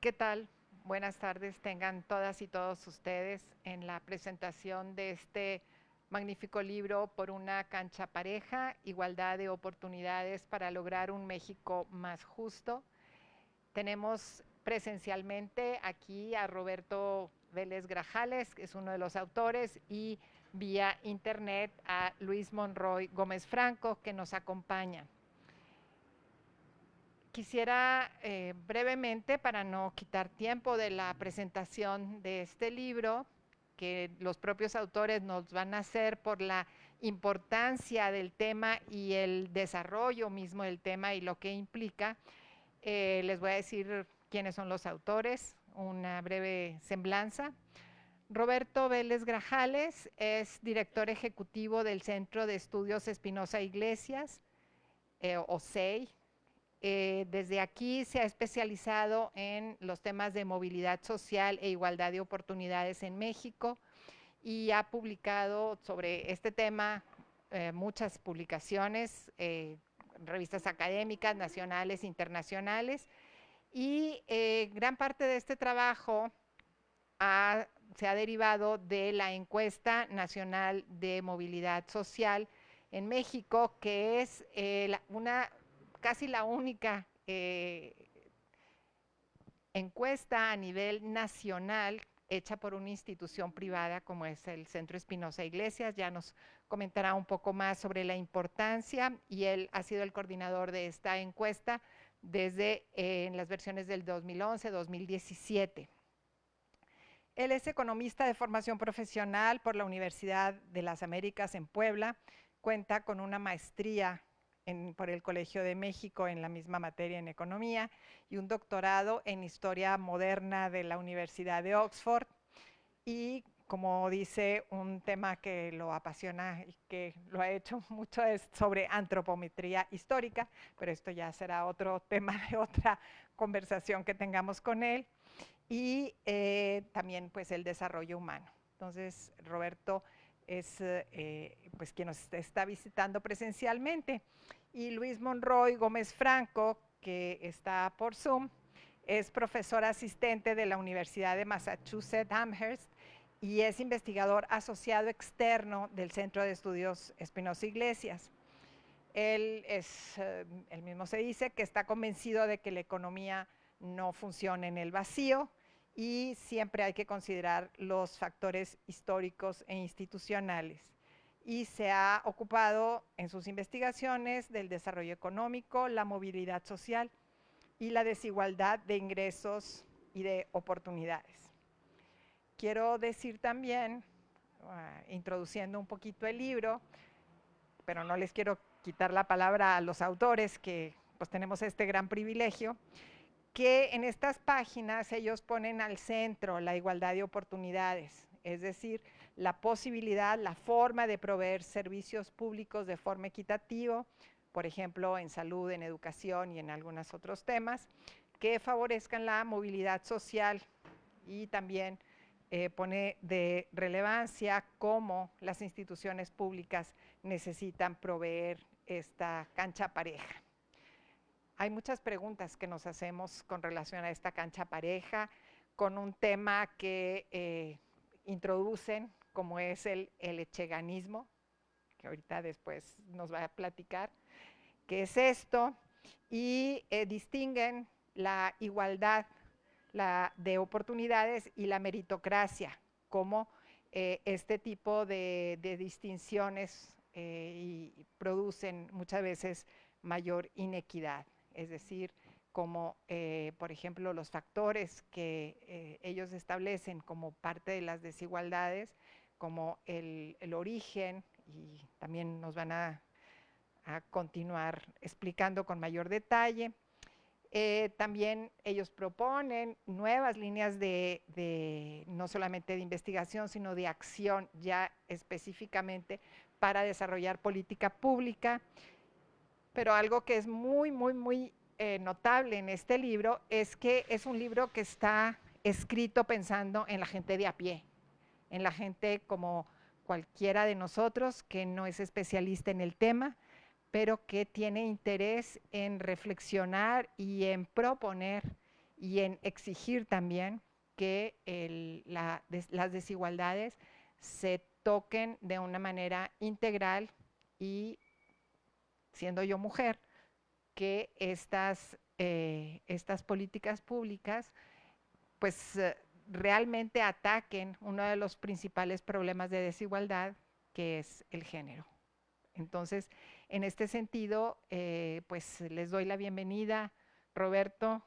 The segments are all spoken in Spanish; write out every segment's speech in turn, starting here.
¿qué tal? Buenas tardes, tengan todas y todos ustedes en la presentación de este magnífico libro Por una cancha pareja, igualdad de oportunidades para lograr un México más justo. Tenemos presencialmente aquí a Roberto Vélez Grajales, que es uno de los autores, y vía internet a Luis Monroy Gómez Franco, que nos acompaña. Quisiera brevemente, para no quitar tiempo de la presentación de este libro, que los propios autores nos van a hacer por la importancia del tema y el desarrollo mismo del tema y lo que implica, les voy a decir quiénes son los autores, una breve semblanza. Roberto Vélez Grajales es director ejecutivo del Centro de Estudios Espinosa Iglesias, o CEI. Desde aquí se ha especializado en los temas de movilidad social e igualdad de oportunidades en México y ha publicado sobre este tema muchas publicaciones, revistas académicas, nacionales, internacionales, y gran parte de este trabajo se ha derivado de la encuesta nacional de movilidad social en México, que es casi la única encuesta a nivel nacional hecha por una institución privada como es el Centro Espinosa Iglesias. Ya nos comentará un poco más sobre la importancia y él ha sido el coordinador de esta encuesta desde en las versiones del 2011-2017. Él es economista de formación profesional por la Universidad de las Américas en Puebla, cuenta con una maestría por el Colegio de México en la misma materia en economía y un doctorado en historia moderna de la Universidad de Oxford. Y como dice, un tema que lo apasiona y que lo ha hecho mucho es sobre antropometría histórica, pero esto ya será otro tema de otra conversación que tengamos con él. Y también pues el desarrollo humano. Entonces Roberto es pues quien nos está visitando presencialmente, y Luis Monroy Gómez Franco, que está por Zoom, es profesor asistente de la Universidad de Massachusetts Amherst y es investigador asociado externo del Centro de Estudios Espinosa Iglesias. Él mismo se dice que está convencido de que la economía no funciona en el vacío y siempre hay que considerar los factores históricos e institucionales. Y se ha ocupado en sus investigaciones del desarrollo económico, la movilidad social y la desigualdad de ingresos y de oportunidades. Quiero decir también, introduciendo un poquito el libro, pero no les quiero quitar la palabra a los autores, que pues tenemos este gran privilegio, que en estas páginas ellos ponen al centro la igualdad de oportunidades, es decir, la posibilidad, la forma de proveer servicios públicos de forma equitativa, por ejemplo, en salud, en educación y en algunos otros temas, que favorezcan la movilidad social, y también pone de relevancia cómo las instituciones públicas necesitan proveer esta cancha pareja. Hay muchas preguntas que nos hacemos con relación a esta cancha pareja, con un tema que introducen, como es el echeganismo, que ahorita después nos va a platicar qué es esto, y distinguen la igualdad de oportunidades y la meritocracia como este tipo de distinciones y producen muchas veces mayor inequidad. Es decir, como por ejemplo los factores que ellos establecen como parte de las desigualdades, como el origen, y también nos van a continuar explicando con mayor detalle. También ellos proponen nuevas líneas no solamente de investigación, sino de acción ya específicamente para desarrollar política pública. Pero algo que es muy, muy, muy notable en este libro es que es un libro que está escrito pensando en la gente de a pie, en la gente como cualquiera de nosotros que no es especialista en el tema, pero que tiene interés en reflexionar y en proponer y en exigir también que las desigualdades se toquen de una manera integral y, siendo yo mujer, que estas políticas públicas pues realmente ataquen uno de los principales problemas de desigualdad, que es el género. Entonces, en este sentido, pues les doy la bienvenida, Roberto,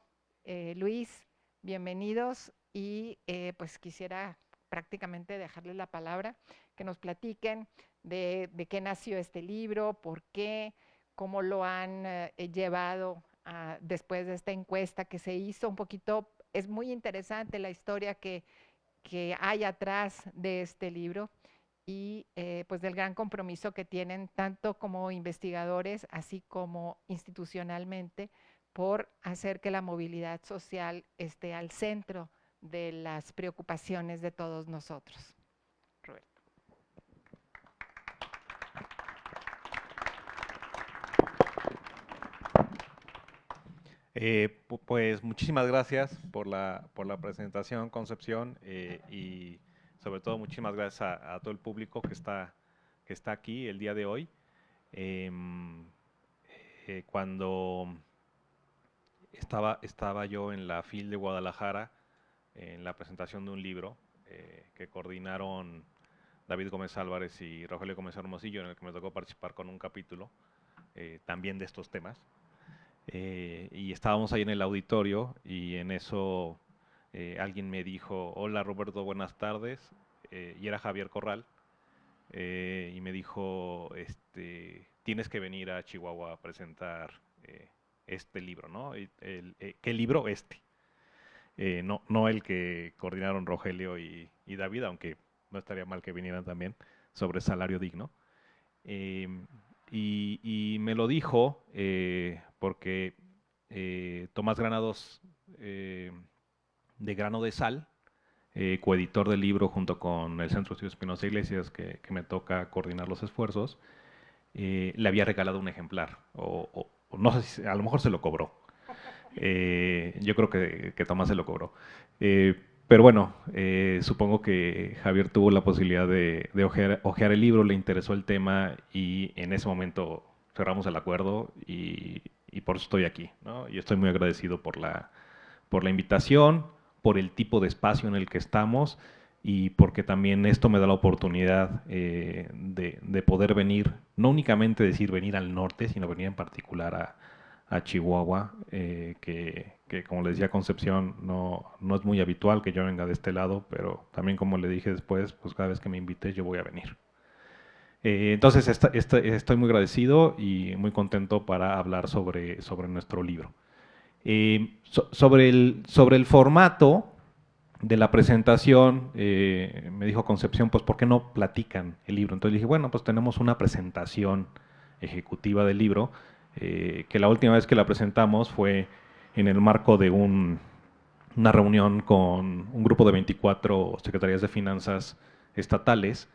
Luis, bienvenidos, y pues quisiera prácticamente dejarles la palabra, que nos platiquen de qué nació este libro, por qué, cómo lo han llevado después de esta encuesta que se hizo un poquito. Es muy interesante la historia que hay atrás de este libro y pues del gran compromiso que tienen tanto como investigadores, así como institucionalmente, por hacer que la movilidad social esté al centro de las preocupaciones de todos nosotros. Roberto. Pues muchísimas gracias por la presentación, Concepción, y sobre todo muchísimas gracias a todo el público que está aquí el día de hoy. Cuando estaba yo en la FIL de Guadalajara, en la presentación de un libro que coordinaron David Gómez Álvarez y Rogelio Gómez Hermosillo, en el que me tocó participar con un capítulo también de estos temas. Y estábamos ahí en el auditorio y en eso alguien me dijo: hola Roberto, buenas tardes, y era Javier Corral, y me dijo, tienes que venir a Chihuahua a presentar este libro, ¿no? ¿Qué libro? No el que coordinaron Rogelio y David, aunque no estaría mal que vinieran también, sobre salario digno. Y me lo dijo porque Tomás Granados, de Grano de Sal, coeditor del libro junto con el Centro de Estudios Espinosa Iglesias, que me toca coordinar los esfuerzos, le había regalado un ejemplar, o no sé si a lo mejor se lo cobró. Yo creo que Tomás se lo cobró. Pero bueno, supongo que Javier tuvo la posibilidad de ojear el libro, le interesó el tema y en ese momento cerramos el acuerdo y por eso estoy aquí, ¿no? Y estoy muy agradecido por la invitación, por el tipo de espacio en el que estamos y porque también esto me da la oportunidad de poder venir, no únicamente decir venir al norte, sino venir en particular a Chihuahua, que como le decía Concepción, no es muy habitual que yo venga de este lado, pero también como le dije después, pues cada vez que me invites yo voy a venir. Entonces estoy muy agradecido y muy contento para hablar sobre nuestro libro. Sobre el formato de la presentación, me dijo Concepción, pues ¿por qué no platican el libro? Entonces dije, bueno, pues tenemos una presentación ejecutiva del libro, que la última vez que la presentamos fue en el marco de una reunión con un grupo de 24 secretarías de finanzas estatales,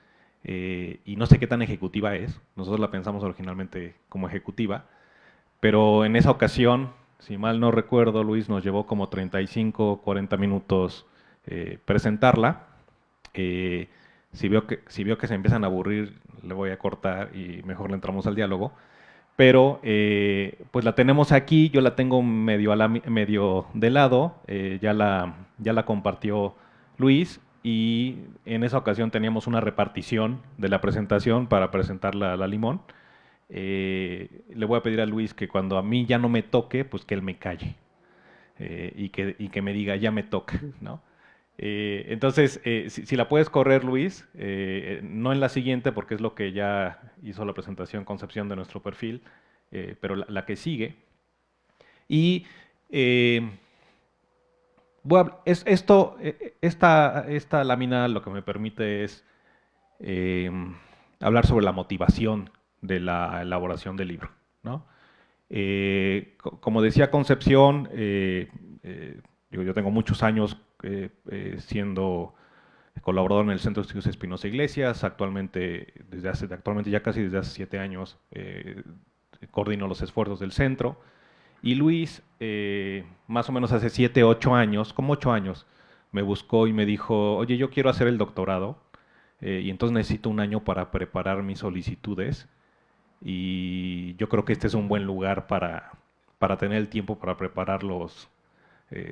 y no sé qué tan ejecutiva es, nosotros la pensamos originalmente como ejecutiva, pero en esa ocasión, si mal no recuerdo, Luis, nos llevó como 35, 40 minutos presentarla. Si veo que se empiezan a aburrir, le voy a cortar y mejor le entramos al diálogo. Pero pues la tenemos aquí, yo la tengo medio de lado, ya la compartió Luis y en esa ocasión teníamos una repartición de la presentación para presentarla a la Limón. Le voy a pedir a Luis que cuando a mí ya no me toque, pues que él me calle y que me diga ya me toca, ¿no? Entonces, si la puedes correr, Luis, no en la siguiente porque es lo que ya hizo la presentación Concepción de nuestro perfil, pero la que sigue. Y esta lámina lo que me permite es hablar sobre la motivación de la elaboración del libro, ¿no? Como decía Concepción, yo tengo muchos años siendo colaborador en el Centro de Estudios Espinosa Iglesias, actualmente ya casi desde hace 7 años coordino los esfuerzos del centro Y Luis, más o menos hace 7, 8 años, como 8 años, me buscó y me dijo, oye, yo quiero hacer el doctorado y entonces necesito un año para preparar mis solicitudes y yo creo que este es un buen lugar para tener el tiempo para preparar los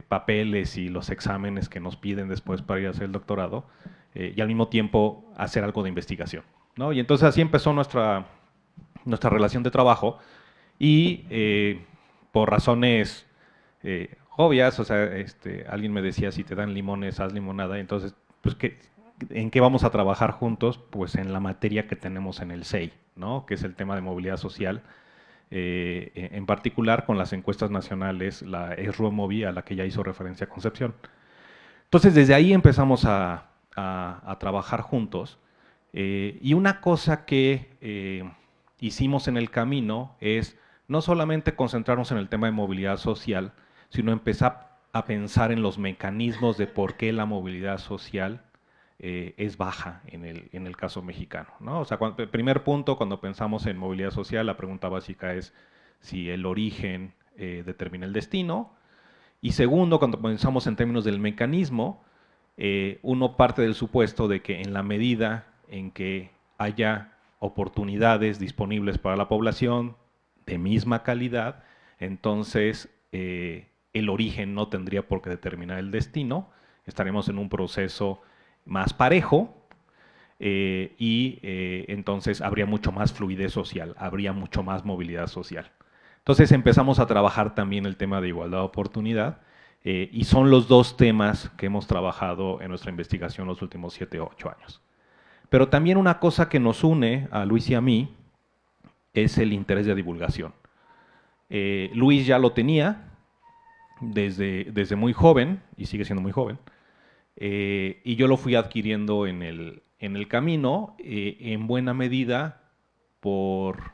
papeles y los exámenes que nos piden después para ir a hacer el doctorado y al mismo tiempo hacer algo de investigación, ¿no? Y entonces así empezó nuestra relación de trabajo y por razones obvias, o sea, alguien me decía, si te dan limones, haz limonada, entonces, pues, ¿en qué vamos a trabajar juntos? Pues en la materia que tenemos en el SEI, ¿no? Que es el tema de movilidad social, en particular con las encuestas nacionales, la ESRUEMOVI, a la que ya hizo referencia Concepción. Entonces, desde ahí empezamos a trabajar juntos. Y una cosa que hicimos en el camino es no solamente concentrarnos en el tema de movilidad social, sino empezar a pensar en los mecanismos de por qué la movilidad social es baja en el caso mexicano, ¿no? O sea, el primer punto, cuando pensamos en movilidad social, la pregunta básica es si el origen determina el destino. Y segundo, cuando pensamos en términos del mecanismo, uno parte del supuesto de que en la medida en que haya oportunidades disponibles para la población de misma calidad, entonces el origen no tendría por qué determinar el destino, estaremos en un proceso más parejo entonces habría mucho más fluidez social, habría mucho más movilidad social. Entonces empezamos a trabajar también el tema de igualdad de oportunidad y son los dos temas que hemos trabajado en nuestra investigación los últimos 7 o 8 años. Pero también una cosa que nos une a Luis y a mí es el interés de divulgación. Luis ya lo tenía desde muy joven, y sigue siendo muy joven, y yo lo fui adquiriendo en el camino, en buena medida por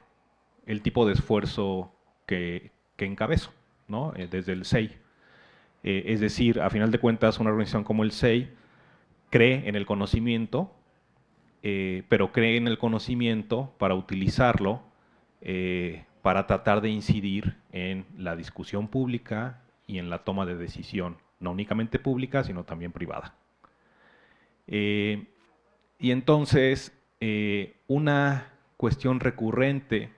el tipo de esfuerzo que encabezo, ¿no? Desde el SEI. Es decir, a final de cuentas, una organización como el SEI cree en el conocimiento, pero cree en el conocimiento para utilizarlo, para tratar de incidir en la discusión pública y en la toma de decisión, no únicamente pública, sino también privada. Y entonces, una cuestión recurrente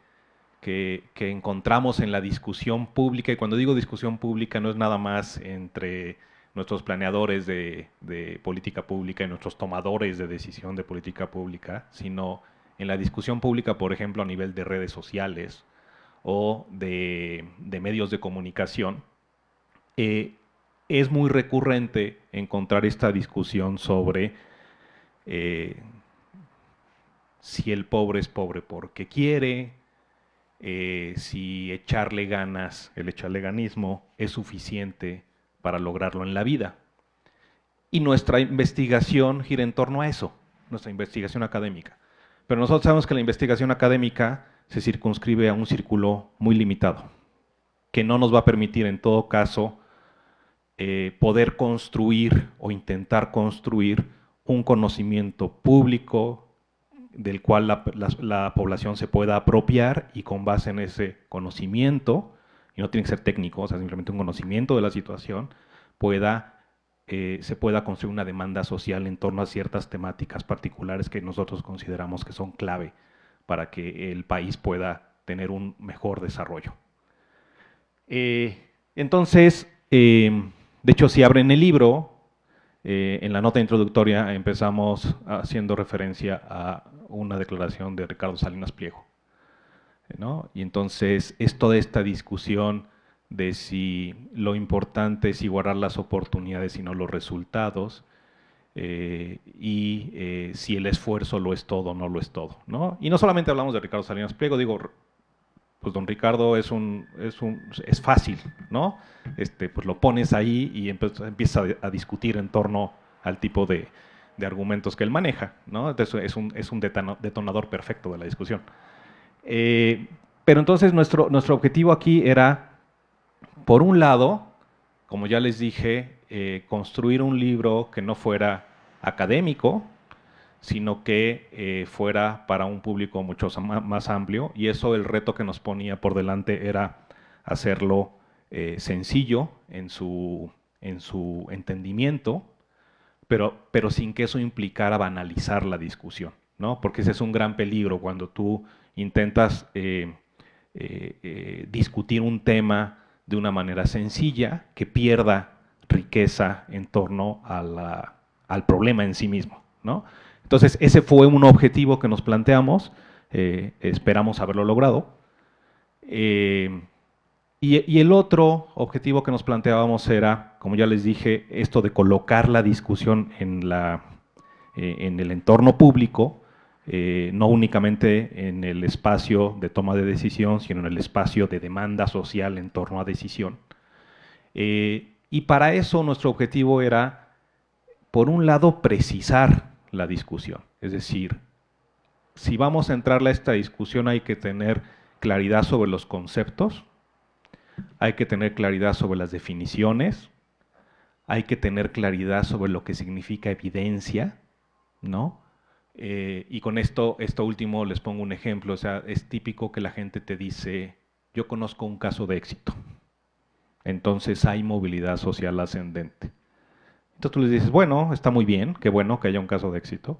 que encontramos en la discusión pública, y cuando digo discusión pública no es nada más entre nuestros planeadores de política pública y nuestros tomadores de decisión de política pública, sino en la discusión pública, por ejemplo, a nivel de redes sociales o de medios de comunicación, es muy recurrente encontrar esta discusión sobre si el pobre es pobre porque quiere, si echarle ganas, el echarleganismo, es suficiente para lograrlo en la vida. Y nuestra investigación gira en torno a eso, nuestra investigación académica. Pero nosotros sabemos que la investigación académica se circunscribe a un círculo muy limitado, que no nos va a permitir en todo caso poder construir o intentar construir un conocimiento público del cual la población se pueda apropiar y con base en ese conocimiento, y no tiene que ser técnico, o sea, simplemente un conocimiento de la situación, se pueda construir una demanda social en torno a ciertas temáticas particulares que nosotros consideramos que son clave para que el país pueda tener un mejor desarrollo. Entonces, de hecho, si abren el libro, en la nota introductoria empezamos haciendo referencia a una declaración de Ricardo Salinas Pliego, ¿no? Y entonces es toda esta discusión de si lo importante es igualar las oportunidades y no los resultados, si el esfuerzo lo es todo o no lo es todo, ¿no? Y no solamente hablamos de Ricardo Salinas Pliego, digo, pues don Ricardo es fácil, ¿no? Pues lo pones ahí y empieza a discutir en torno al tipo de argumentos que él maneja, ¿no? Entonces es un detonador perfecto de la discusión. Pero entonces nuestro objetivo aquí era, por un lado, como ya les dije, construir un libro que no fuera académico, sino que fuera para un público mucho más amplio, y eso el reto que nos ponía por delante era hacerlo sencillo en su entendimiento, pero sin que eso implicara banalizar la discusión, ¿no? Porque ese es un gran peligro cuando tú intentas discutir un tema de una manera sencilla que pierda riqueza en torno al problema en sí mismo, ¿no? Entonces, ese fue un objetivo que nos planteamos, esperamos haberlo logrado. Y el otro objetivo que nos planteábamos era, como ya les dije, esto de colocar la discusión en el entorno público, no únicamente en el espacio de toma de decisión, sino en el espacio de demanda social en torno a decisión. Y para eso nuestro objetivo era, por un lado, precisar la discusión. Es decir, si vamos a entrarle a esta discusión hay que tener claridad sobre los conceptos, hay que tener claridad sobre las definiciones, hay que tener claridad sobre lo que significa evidencia, ¿no? Y con esto último les pongo un ejemplo, o sea, es típico que la gente te dice, yo conozco un caso de éxito, entonces hay movilidad social ascendente. Entonces tú les dices, bueno, está muy bien, qué bueno que haya un caso de éxito,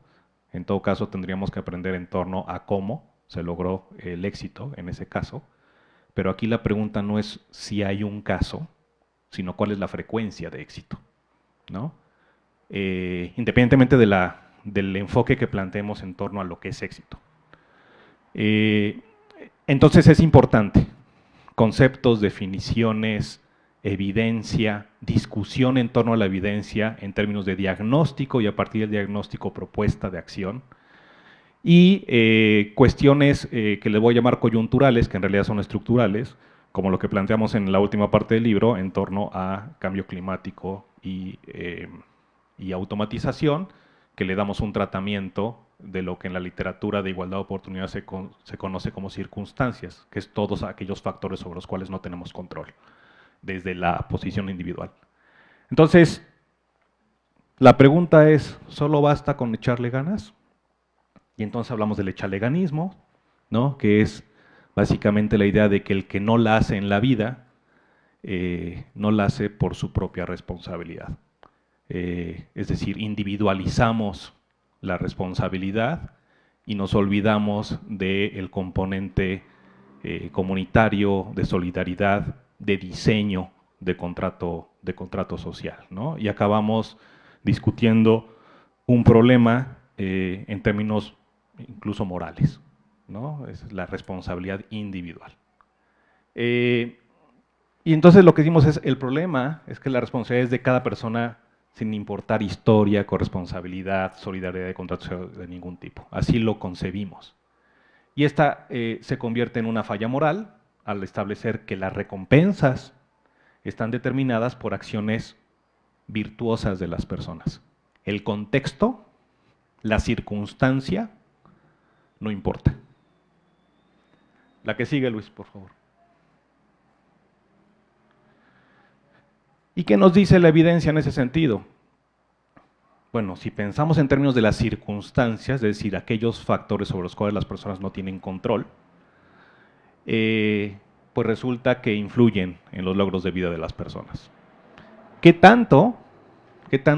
en todo caso tendríamos que aprender en torno a cómo se logró el éxito en ese caso, pero aquí la pregunta no es si hay un caso, sino cuál es la frecuencia de éxito, ¿no? Independientemente del enfoque que planteemos en torno a lo que es éxito. Entonces es importante, conceptos, definiciones, evidencia, discusión en torno a la evidencia en términos de diagnóstico y a partir del diagnóstico propuesta de acción, y cuestiones que le voy a llamar coyunturales, que en realidad son estructurales, como lo que planteamos en la última parte del libro en torno a cambio climático y automatización, que le damos un tratamiento de lo que en la literatura de igualdad de oportunidades se conoce como circunstancias, que es todos aquellos factores sobre los cuales no tenemos control, desde la posición individual. Entonces, la pregunta es, ¿solo basta con echarle ganas? Y entonces hablamos del echaleganismo, ¿no? Que es básicamente la idea de que el que no la hace en la vida, no la hace por su propia responsabilidad. Es decir, individualizamos la responsabilidad y nos olvidamos del componente comunitario, de solidaridad, de diseño de contrato social, ¿no? Y acabamos discutiendo un problema en términos incluso morales, ¿no? Es la responsabilidad individual. Y entonces lo que decimos es, el problema es que la responsabilidad es de cada persona sin importar historia, corresponsabilidad, solidaridad de contrato de ningún tipo. Así lo concebimos. Y esta se convierte en una falla moral al establecer que las recompensas están determinadas por acciones virtuosas de las personas. El contexto, la circunstancia, no importa. La que sigue, Luis, por favor. ¿Y qué nos dice la evidencia en ese sentido? Bueno, si pensamos en términos de las circunstancias, es decir, aquellos factores sobre los cuales las personas no tienen control, pues resulta que influyen en los logros de vida de las personas. ¿Qué tanto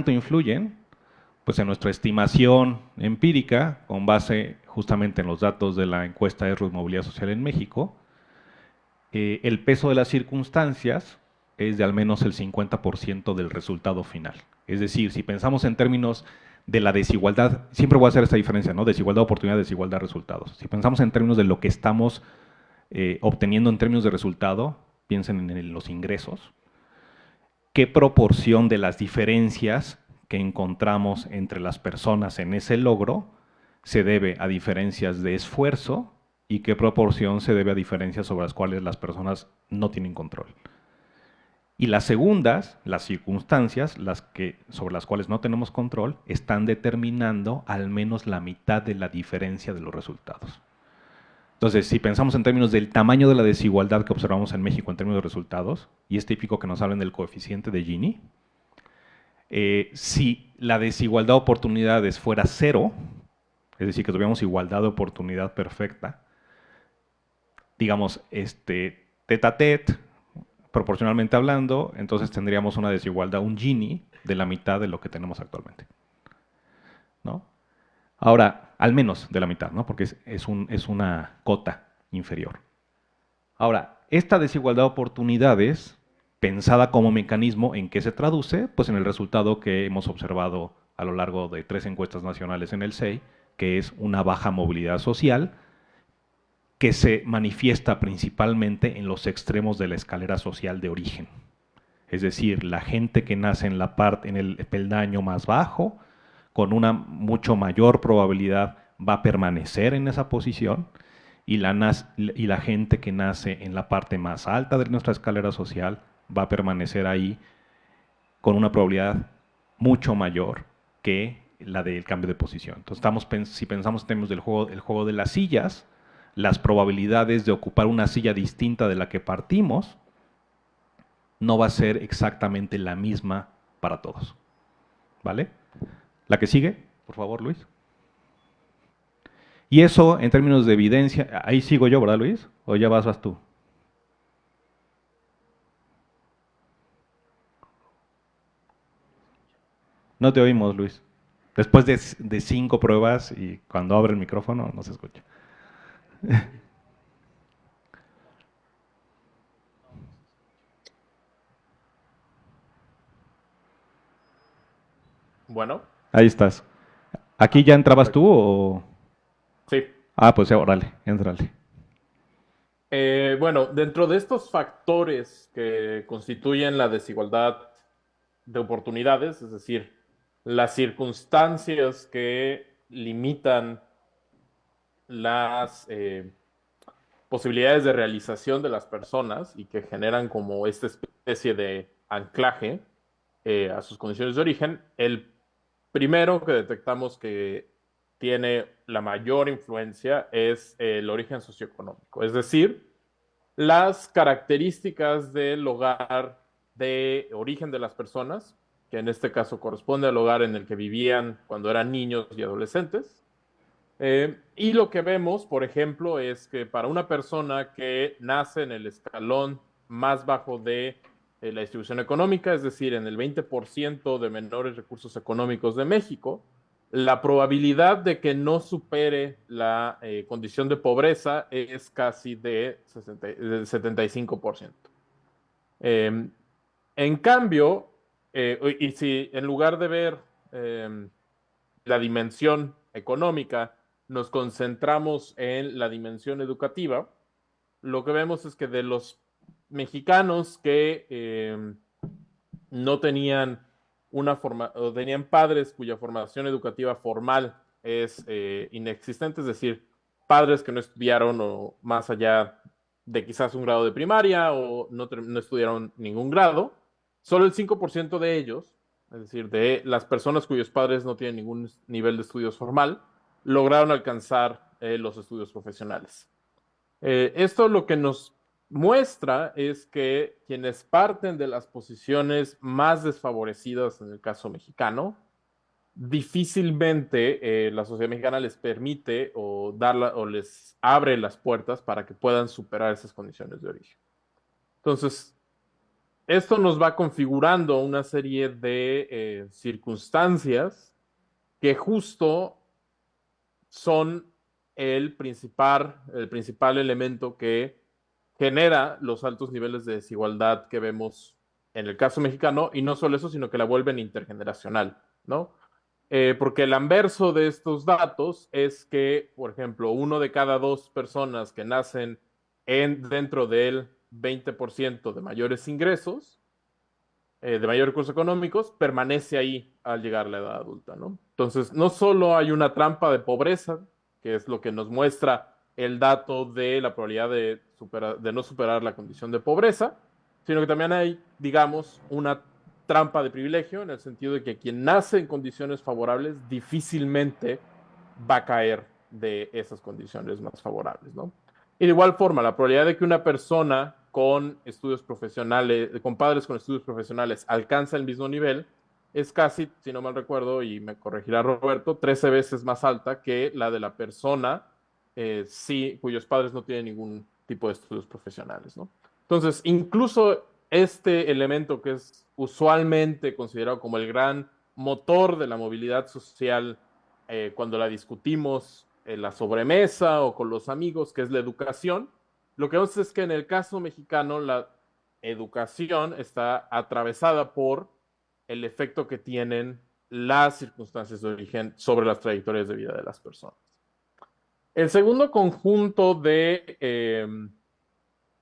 influyen? Pues en nuestra estimación empírica, con base justamente en los datos de la encuesta de Movilidad Social en México, el peso de las circunstancias es de al menos el 50% del resultado final. Es decir, si pensamos en términos de la desigualdad, siempre voy a hacer esta diferencia, ¿no? Desigualdad de oportunidad, desigualdad de resultados. Si pensamos en términos de lo que estamos obteniendo en términos de resultado, piensen en los ingresos, ¿qué proporción de las diferencias que encontramos entre las personas en ese logro se debe a diferencias de esfuerzo y qué proporción se debe a diferencias sobre las cuales las personas no tienen control? Y las segundas, las circunstancias, sobre las cuales no tenemos control, están determinando al menos la mitad de la diferencia de los resultados. Entonces, si pensamos en términos del tamaño de la desigualdad que observamos en México en términos de resultados, y es típico que nos hablen del coeficiente de Gini, si la desigualdad de oportunidades fuera cero, es decir, que tuviéramos igualdad de oportunidad perfecta, digamos, tete a tete, proporcionalmente hablando, entonces tendríamos una desigualdad, un Gini, de la mitad de lo que tenemos actualmente, ¿no? Ahora, al menos de la mitad, ¿no? Porque es una cota inferior. Ahora, esta desigualdad de oportunidades, pensada como mecanismo, ¿en qué se traduce? Pues en el resultado que hemos observado a lo largo de 3 encuestas nacionales en el SEI, que es una baja movilidad social, que se manifiesta principalmente en los extremos de la escalera social de origen. Es decir, la gente que nace en el peldaño más bajo, con una mucho mayor probabilidad va a permanecer en esa posición, y la gente que nace en la parte más alta de nuestra escalera social va a permanecer ahí con una probabilidad mucho mayor que la del cambio de posición. Entonces, si pensamos en términos del juego de las sillas, las probabilidades de ocupar una silla distinta de la que partimos no va a ser exactamente la misma para todos. ¿Vale? La que sigue, por favor, Luis. Y eso, en términos de evidencia, ahí sigo yo, ¿verdad, Luis? ¿O ya vas tú? No te oímos, Luis. Después de 5 pruebas y cuando abre el micrófono no se escucha. Bueno, Ahí estás. ¿Aquí ya entrabas tú perfecto. o...? Sí. Ah, pues ya, órale, entrale. Bueno, dentro de estos factores que constituyen la desigualdad de oportunidades, es decir, las circunstancias que limitan las posibilidades de realización de las personas y que generan como esta especie de anclaje a sus condiciones de origen, el primero que detectamos que tiene la mayor influencia es el origen socioeconómico, es decir, las características del hogar de origen de las personas, que en este caso corresponde al hogar en el que vivían cuando eran niños y adolescentes. Y lo que vemos, por ejemplo, es que para una persona que nace en el escalón más bajo de la distribución económica, es decir, en el 20% de menores recursos económicos de México, la probabilidad de que no supere la condición de pobreza es casi de 75%. Eh, en cambio, y si en lugar de ver la dimensión económica, nos concentramos en la dimensión educativa, lo que vemos es que de los mexicanos que no tenían o tenían padres cuya formación educativa formal es inexistente, es decir, padres que no estudiaron o más allá de quizás un grado de primaria o no estudiaron ningún grado, solo el 5% de ellos, es decir, de las personas cuyos padres no tienen ningún nivel de estudios formal, lograron alcanzar los estudios profesionales. Esto lo que nos muestra es que quienes parten de las posiciones más desfavorecidas en el caso mexicano, difícilmente la sociedad mexicana les permite o les abre las puertas para que puedan superar esas condiciones de origen. Entonces, esto nos va configurando una serie de circunstancias que justo son el principal elemento que genera los altos niveles de desigualdad que vemos en el caso mexicano, y no solo eso, sino que la vuelven intergeneracional, ¿no? Porque el anverso de estos datos es que, por ejemplo, 1 de cada 2 personas que nacen dentro del 20% de mayores ingresos, de mayores recursos económicos, permanece ahí al llegar a la edad adulta, ¿no? Entonces, no solo hay una trampa de pobreza, que es lo que nos muestra el dato de la probabilidad de no superar la condición de pobreza, sino que también hay, digamos, una trampa de privilegio, en el sentido de que quien nace en condiciones favorables difícilmente va a caer de esas condiciones más favorables, ¿no? Y de igual forma, la probabilidad de que una persona con estudios profesionales, con padres con estudios profesionales, alcance el mismo nivel es casi, si no mal recuerdo, y me corregirá Roberto, 13 veces más alta que la de la persona sí, cuyos padres no tienen ningún tipo de estudios profesionales, ¿no? Entonces, incluso este elemento que es usualmente considerado como el gran motor de la movilidad social cuando la discutimos en la sobremesa o con los amigos, que es la educación, lo que vemos es que en el caso mexicano la educación está atravesada por el efecto que tienen las circunstancias de origen sobre las trayectorias de vida de las personas. El segundo conjunto de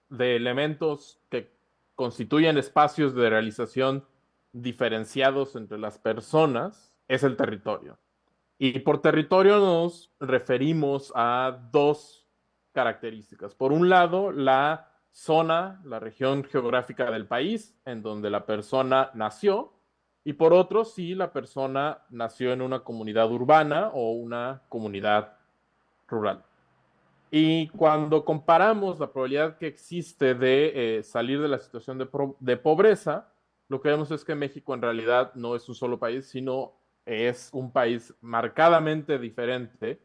elementos que constituyen espacios de realización diferenciados entre las personas es el territorio. Y por territorio nos referimos a dos características. Por un lado, la zona, la región geográfica del país en donde la persona nació, y por otro, si la persona nació en una comunidad urbana o una comunidad rural. Y cuando comparamos la probabilidad que existe de salir de la situación de pobreza, lo que vemos es que México en realidad no es un solo país, sino es un país marcadamente diferente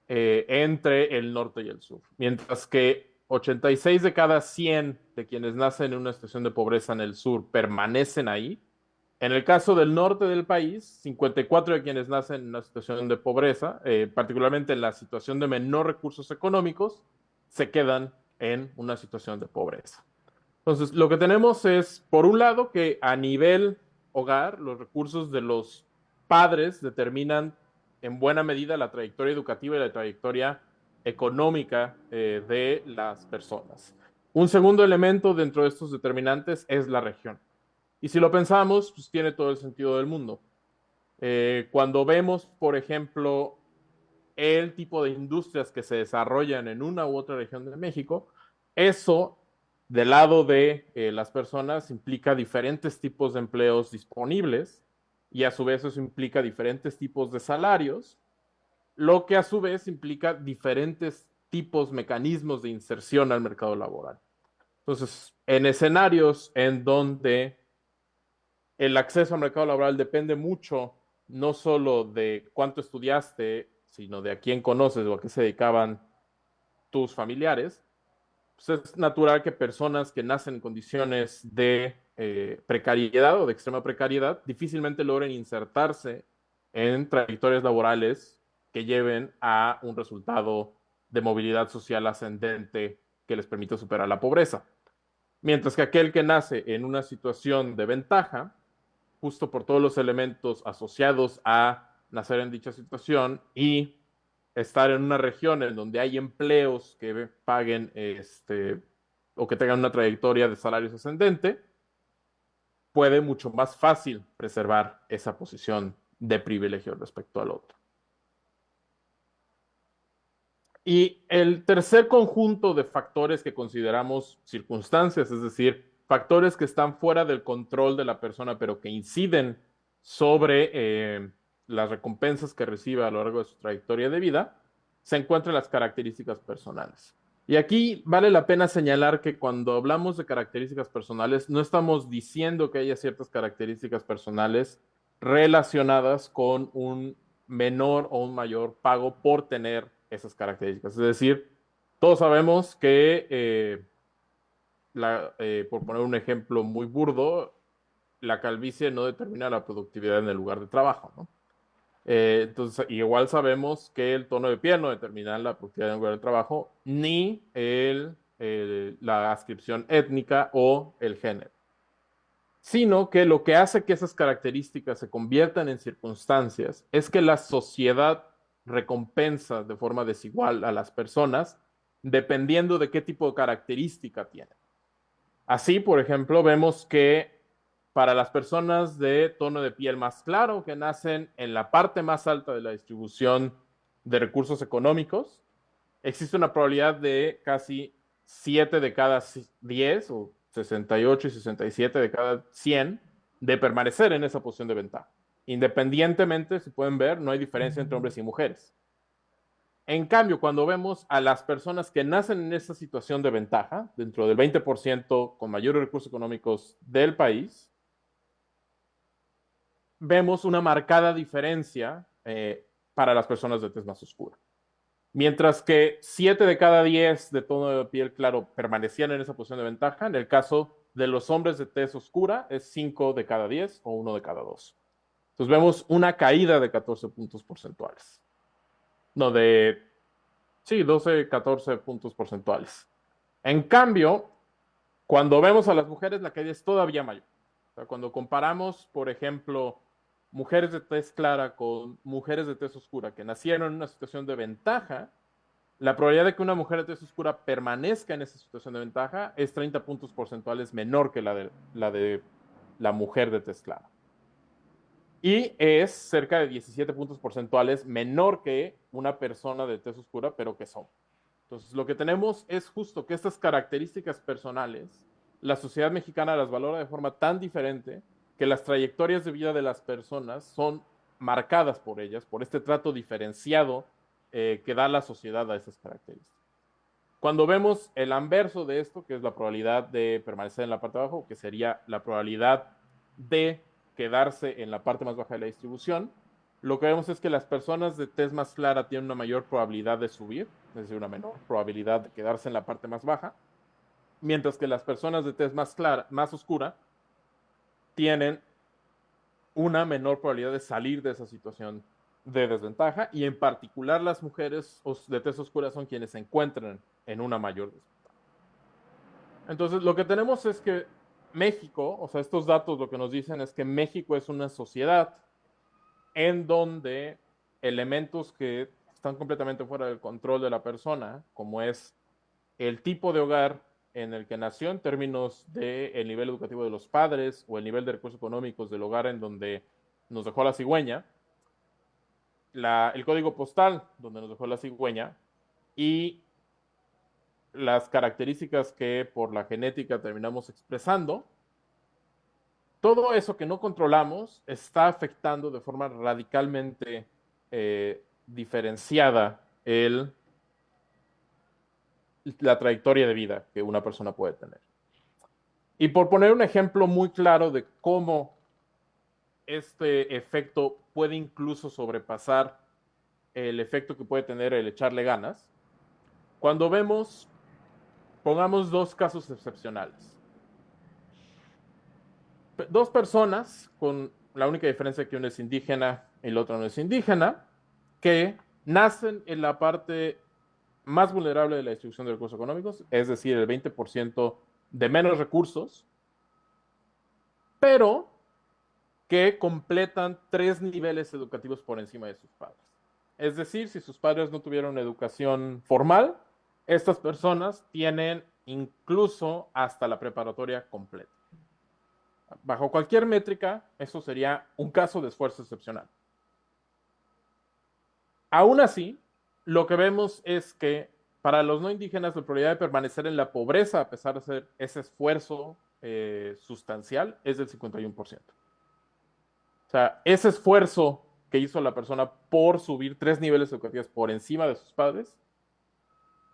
entre el norte y el sur. Mientras que 86 de cada 100 de quienes nacen en una situación de pobreza en el sur permanecen ahí, en el caso del norte del país, 54 de quienes nacen en una situación de pobreza, particularmente en la situación de menor recursos económicos, se quedan en una situación de pobreza. Entonces, lo que tenemos es, por un lado, que a nivel hogar, los recursos de los padres determinan en buena medida la trayectoria educativa y la trayectoria económica de las personas. Un segundo elemento dentro de estos determinantes es la región. Y si lo pensamos, pues tiene todo el sentido del mundo. Cuando vemos, por ejemplo, el tipo de industrias que se desarrollan en una u otra región de México, eso del lado de las personas implica diferentes tipos de empleos disponibles y a su vez eso implica diferentes tipos de salarios, lo que a su vez implica diferentes tipos, mecanismos de inserción al mercado laboral. Entonces, en escenarios en donde el acceso al mercado laboral depende mucho no solo de cuánto estudiaste, sino de a quién conoces o a qué se dedicaban tus familiares, pues es natural que personas que nacen en condiciones de precariedad o de extrema precariedad difícilmente logren insertarse en trayectorias laborales que lleven a un resultado de movilidad social ascendente que les permita superar la pobreza. Mientras que aquel que nace en una situación de ventaja, justo por todos los elementos asociados a nacer en dicha situación y estar en una región en donde hay empleos que paguen o que tengan una trayectoria de salarios ascendente, puede mucho más fácil preservar esa posición de privilegio respecto al otro. Y el tercer conjunto de factores que consideramos circunstancias, es decir, factores que están fuera del control de la persona, pero que inciden sobre las recompensas que recibe a lo largo de su trayectoria de vida, se encuentran las características personales. Y aquí vale la pena señalar que cuando hablamos de características personales, no estamos diciendo que haya ciertas características personales relacionadas con un menor o un mayor pago por tener esas características. Es decir, todos sabemos que, por poner un ejemplo muy burdo, la calvicie no determina la productividad en el lugar de trabajo, ¿no? Entonces, igual sabemos que el tono de piel no determina la productividad en el lugar de trabajo, ni la adscripción étnica o el género, sino que lo que hace que esas características se conviertan en circunstancias es que la sociedad recompensa de forma desigual a las personas dependiendo de qué tipo de característica tienen. Así, por ejemplo, vemos que para las personas de tono de piel más claro, que nacen en la parte más alta de la distribución de recursos económicos, existe una probabilidad de casi 7 de cada 10 o 68 y 67 de cada 100 de permanecer en esa posición de ventaja. Independientemente, si pueden ver, no hay diferencia entre hombres y mujeres. En cambio, cuando vemos a las personas que nacen en esa situación de ventaja, dentro del 20% con mayores recursos económicos del país, vemos una marcada diferencia para las personas de tez más oscura. Mientras que 7 de cada 10 de tono de piel claro permanecían en esa posición de ventaja, en el caso de los hombres de tez oscura es 5 de cada 10 o 1 de cada 2. Entonces vemos una caída de 14 puntos porcentuales. No, sí, 12, 14 puntos porcentuales. En cambio, cuando vemos a las mujeres, la caída es todavía mayor. O sea, cuando comparamos, por ejemplo, mujeres de tez clara con mujeres de tez oscura que nacieron en una situación de ventaja, la probabilidad de que una mujer de tez oscura permanezca en esa situación de ventaja es 30 puntos porcentuales menor que la de la mujer de tez clara. Y es cerca de 17 puntos porcentuales menor que una persona de tez oscura, pero que son. Entonces, lo que tenemos es justo que estas características personales, la sociedad mexicana las valora de forma tan diferente que las trayectorias de vida de las personas son marcadas por ellas, por este trato diferenciado que da la sociedad a esas características. Cuando vemos el anverso de esto, que es la probabilidad de permanecer en la parte de abajo, que sería la probabilidad de quedarse en la parte más baja de la distribución, lo que vemos es que las personas de tez más clara tienen una mayor probabilidad de subir, es decir, una menor probabilidad de quedarse en la parte más baja, mientras que las personas de tez más clara, más oscura, tienen una menor probabilidad de salir de esa situación de desventaja, y en particular las mujeres de tez oscura son quienes se encuentran en una mayor desventaja. Entonces, lo que tenemos es que México, o sea, estos datos lo que nos dicen es que México es una sociedad en donde elementos que están completamente fuera del control de la persona, como es el tipo de hogar en el que nació en términos del nivel educativo de los padres o el nivel de recursos económicos del hogar en donde nos dejó la cigüeña, el código postal donde nos dejó la cigüeña y las características que por la genética terminamos expresando, todo eso que no controlamos está afectando de forma radicalmente diferenciada la trayectoria de vida que una persona puede tener. Y por poner un ejemplo muy claro de cómo este efecto puede incluso sobrepasar el efecto que puede tener el echarle ganas, cuando pongamos dos casos excepcionales. Dos personas, con la única diferencia que uno es indígena y el otro no es indígena, que nacen en la parte más vulnerable de la distribución de recursos económicos, es decir, el 20% de menos recursos, pero que completan 3 niveles educativos por encima de sus padres. Es decir, si sus padres no tuvieron educación formal, estas personas tienen incluso hasta la preparatoria completa. Bajo cualquier métrica, eso sería un caso de esfuerzo excepcional. Aún así, lo que vemos es que para los no indígenas la probabilidad de permanecer en la pobreza, a pesar de hacer ese esfuerzo sustancial, es del 51%. O sea, ese esfuerzo que hizo la persona por subir 3 niveles educativos por encima de sus padres,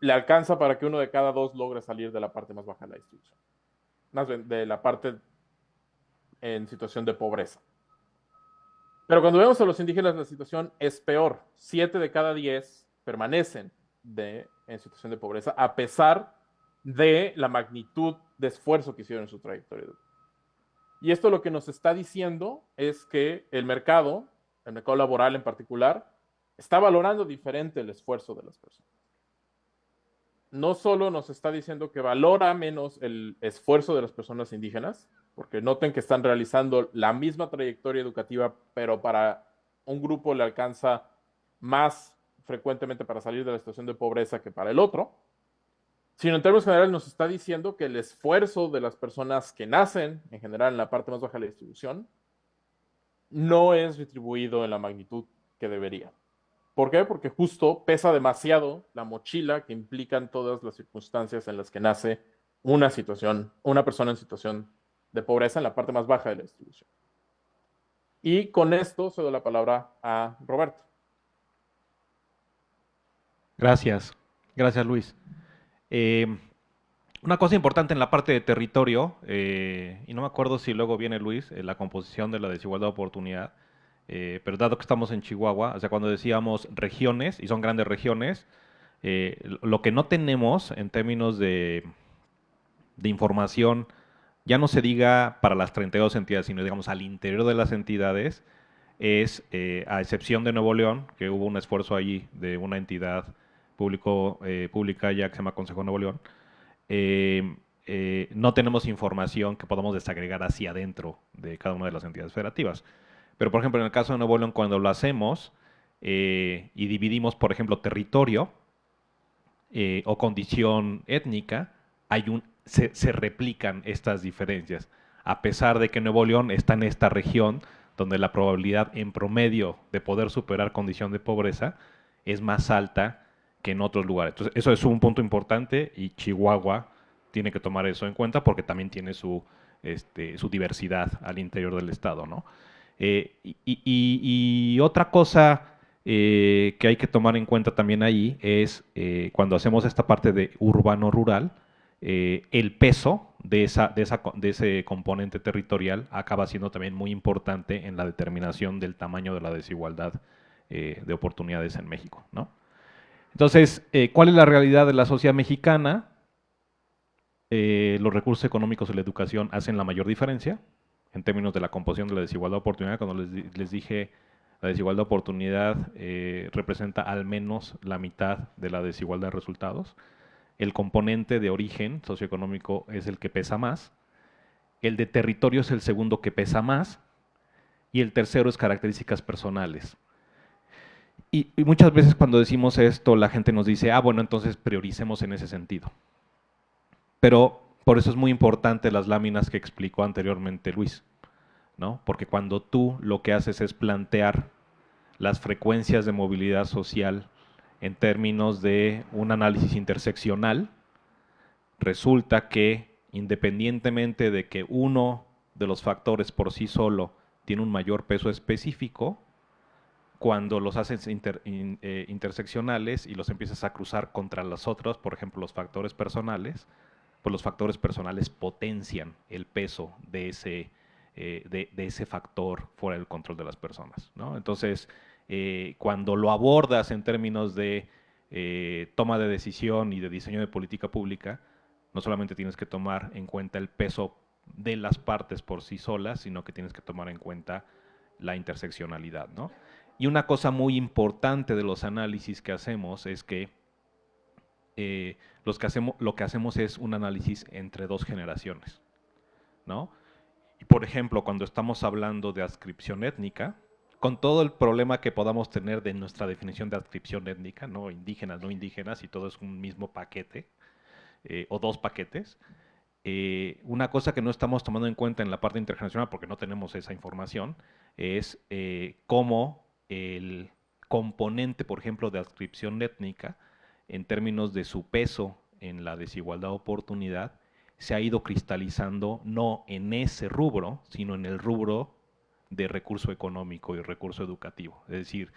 le alcanza para que 1 de cada 2 logre salir de la parte más baja de la distribución. Más bien, de la parte en situación de pobreza. Pero cuando vemos a los indígenas, la situación es peor. 7 de cada 10 permanecen en situación de pobreza, a pesar de la magnitud de esfuerzo que hicieron en su trayectoria. Y esto lo que nos está diciendo es que el mercado laboral en particular, está valorando diferente el esfuerzo de las personas. No solo nos está diciendo que valora menos el esfuerzo de las personas indígenas, porque noten que están realizando la misma trayectoria educativa, pero para un grupo le alcanza más frecuentemente para salir de la situación de pobreza que para el otro, sino en términos generales nos está diciendo que el esfuerzo de las personas que nacen, en general en la parte más baja de la distribución, no es retribuido en la magnitud que debería. ¿Por qué? Porque justo pesa demasiado la mochila que implican todas las circunstancias en las que nace una persona en situación de pobreza en la parte más baja de la distribución. Y con esto cedo la palabra a Roberto. Gracias, gracias Luis. Una cosa importante en la parte de territorio, y no me acuerdo si luego viene Luis, la composición de la desigualdad de oportunidad, pero dado que estamos en Chihuahua, o sea, cuando decíamos regiones, y son grandes regiones, lo que no tenemos en términos de información ya no se diga para las 32 entidades, sino digamos al interior de las entidades, es, a excepción de Nuevo León, que hubo un esfuerzo allí de una entidad pública ya que se llama Consejo de Nuevo León, no tenemos información que podamos desagregar hacia adentro de cada una de las entidades federativas. Pero, por ejemplo, en el caso de Nuevo León, cuando lo hacemos y dividimos, por ejemplo, territorio o condición étnica, se replican estas diferencias, a pesar de que Nuevo León está en esta región donde la probabilidad en promedio de poder superar condición de pobreza es más alta que en otros lugares. Entonces, eso es un punto importante y Chihuahua tiene que tomar eso en cuenta porque también tiene su diversidad al interior del estado, ¿no? Y otra cosa que hay que tomar en cuenta también ahí es cuando hacemos esta parte de urbano-rural, el peso de ese componente territorial acaba siendo también muy importante en la determinación del tamaño de la desigualdad de oportunidades en México, ¿no? Entonces, ¿cuál es la realidad de la sociedad mexicana? Los recursos económicos y la educación hacen la mayor diferencia en términos de la composición de la desigualdad de oportunidad. Cuando les dije, la desigualdad de oportunidad representa al menos la mitad de la desigualdad de resultados. El componente de origen socioeconómico es el que pesa más. El de territorio es el segundo que pesa más. Y el tercero es características personales. Y muchas veces cuando decimos esto, la gente nos dice, ah, bueno, entonces prioricemos en ese sentido. Pero por eso es muy importante las láminas que explicó anteriormente Luis, ¿no? Porque cuando tú lo que haces es plantear las frecuencias de movilidad social en términos de un análisis interseccional, resulta que independientemente de que uno de los factores por sí solo tiene un mayor peso específico, cuando los haces interseccionales y los empiezas a cruzar contra los otros, por ejemplo, los factores personales, pues los factores personales potencian el peso de ese factor fuera del control de las personas, ¿no? Entonces, cuando lo abordas en términos de toma de decisión y de diseño de política pública, no solamente tienes que tomar en cuenta el peso de las partes por sí solas, sino que tienes que tomar en cuenta la interseccionalidad, ¿no? Y una cosa muy importante de los análisis que hacemos es que lo que hacemos es un análisis entre dos generaciones, ¿no? Y por ejemplo, cuando estamos hablando de adscripción étnica, con todo el problema que podamos tener de nuestra definición de adscripción étnica, no indígenas, y todo es un mismo paquete, o dos paquetes, una cosa que no estamos tomando en cuenta en la parte internacional, porque no tenemos esa información, es cómo el componente, por ejemplo, de adscripción étnica, en términos de su peso en la desigualdad de oportunidad, se ha ido cristalizando no en ese rubro, sino en el rubro de recurso económico y recurso educativo. Es decir,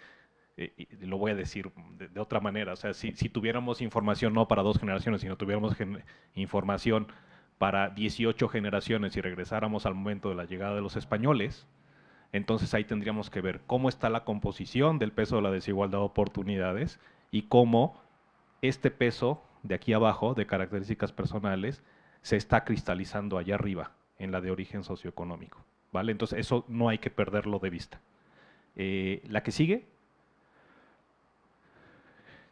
lo voy a decir de otra manera, o sea, si tuviéramos información no para dos generaciones, sino tuviéramos información para 18 generaciones y regresáramos al momento de la llegada de los españoles, entonces ahí tendríamos que ver cómo está la composición del peso de la desigualdad de oportunidades y cómo este peso de aquí abajo, de características personales, se está cristalizando allá arriba, en la de origen socioeconómico, ¿vale? Entonces eso no hay que perderlo de vista. La que sigue.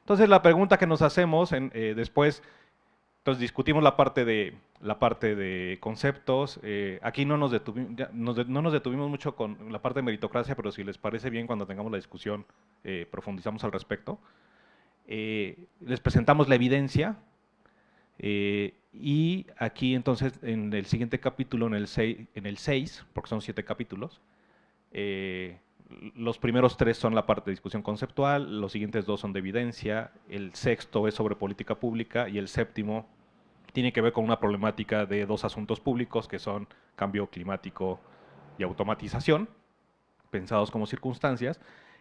Entonces la pregunta que nos hacemos después, entonces discutimos la parte de conceptos. Aquí no nos detuvimos mucho con la parte de meritocracia, pero si les parece bien, cuando tengamos la discusión profundizamos al respecto. Les presentamos la evidencia y aquí entonces en el siguiente capítulo, en el 6, porque son 7 capítulos, los primeros 3 son la parte de discusión conceptual, los siguientes 2 son de evidencia, el sexto es sobre política pública y el séptimo tiene que ver con una problemática de 2 asuntos públicos que son cambio climático y automatización, pensados como circunstancias,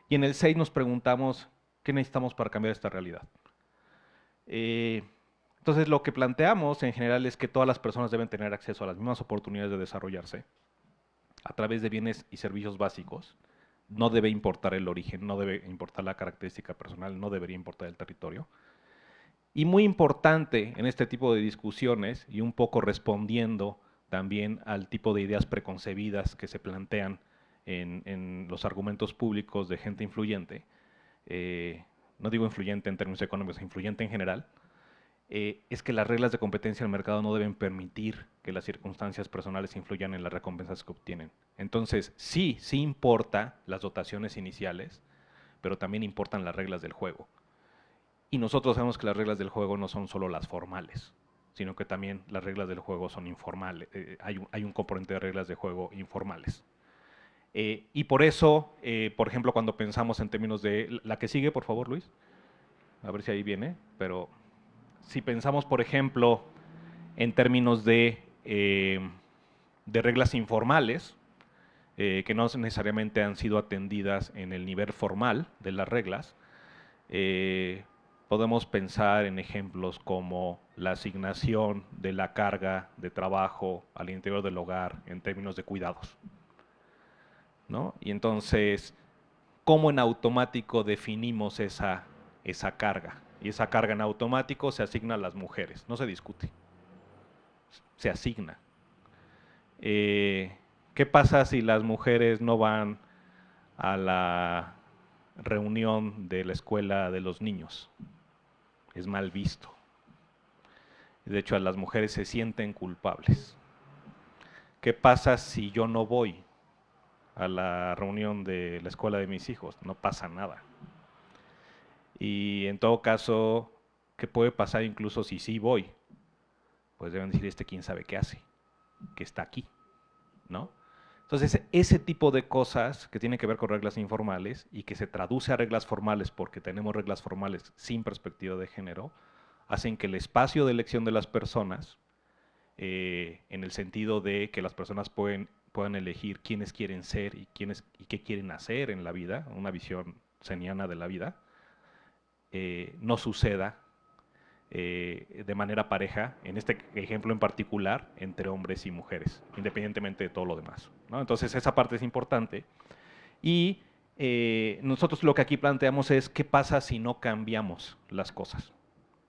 y en el 6 nos preguntamos qué necesitamos para cambiar esta realidad. Entonces lo que planteamos en general es que todas las personas deben tener acceso a las mismas oportunidades de desarrollarse a través de bienes y servicios básicos. No debe importar el origen, no debe importar la característica personal, no debería importar el territorio. Y muy importante en este tipo de discusiones, y un poco respondiendo también al tipo de ideas preconcebidas que se plantean en los argumentos públicos de gente influyente, no digo influyente en términos económicos, influyente en general, es que las reglas de competencia del mercado no deben permitir que las circunstancias personales influyan en las recompensas que obtienen. Entonces, sí importa las dotaciones iniciales, pero también importan las reglas del juego. Y nosotros sabemos que las reglas del juego no son solo las formales, sino que también las reglas del juego son informales. Hay un componente de reglas de juego informales. Y por eso, por ejemplo, cuando pensamos en términos de... La que sigue, por favor, Luis. A ver si ahí viene. Pero si pensamos, por ejemplo, en términos de reglas informales, que no necesariamente han sido atendidas en el nivel formal de las reglas, podemos pensar en ejemplos como la asignación de la carga de trabajo al interior del hogar en términos de cuidados, ¿no? Y entonces, ¿cómo en automático definimos esa carga? Y esa carga en automático se asigna a las mujeres, no se discute, se asigna. ¿Qué pasa si las mujeres no van a la reunión de la escuela de los niños? Es mal visto. De hecho, a las mujeres se sienten culpables. ¿Qué pasa si yo no voy a la reunión de la escuela de mis hijos? No pasa nada. Y en todo caso, ¿qué puede pasar incluso si sí voy? Pues deben decir, quién sabe qué hace, que está aquí, ¿no? Entonces, ese tipo de cosas que tienen que ver con reglas informales y que se traduce a reglas formales porque tenemos reglas formales sin perspectiva de género, hacen que el espacio de elección de las personas, en el sentido de que las personas puedan elegir quiénes quieren ser y qué quieren hacer en la vida, una visión seniana de la vida, no suceda de manera pareja, en este ejemplo en particular, entre hombres y mujeres, independientemente de todo lo demás, ¿no? Entonces esa parte es importante. Y nosotros lo que aquí planteamos es qué pasa si no cambiamos las cosas,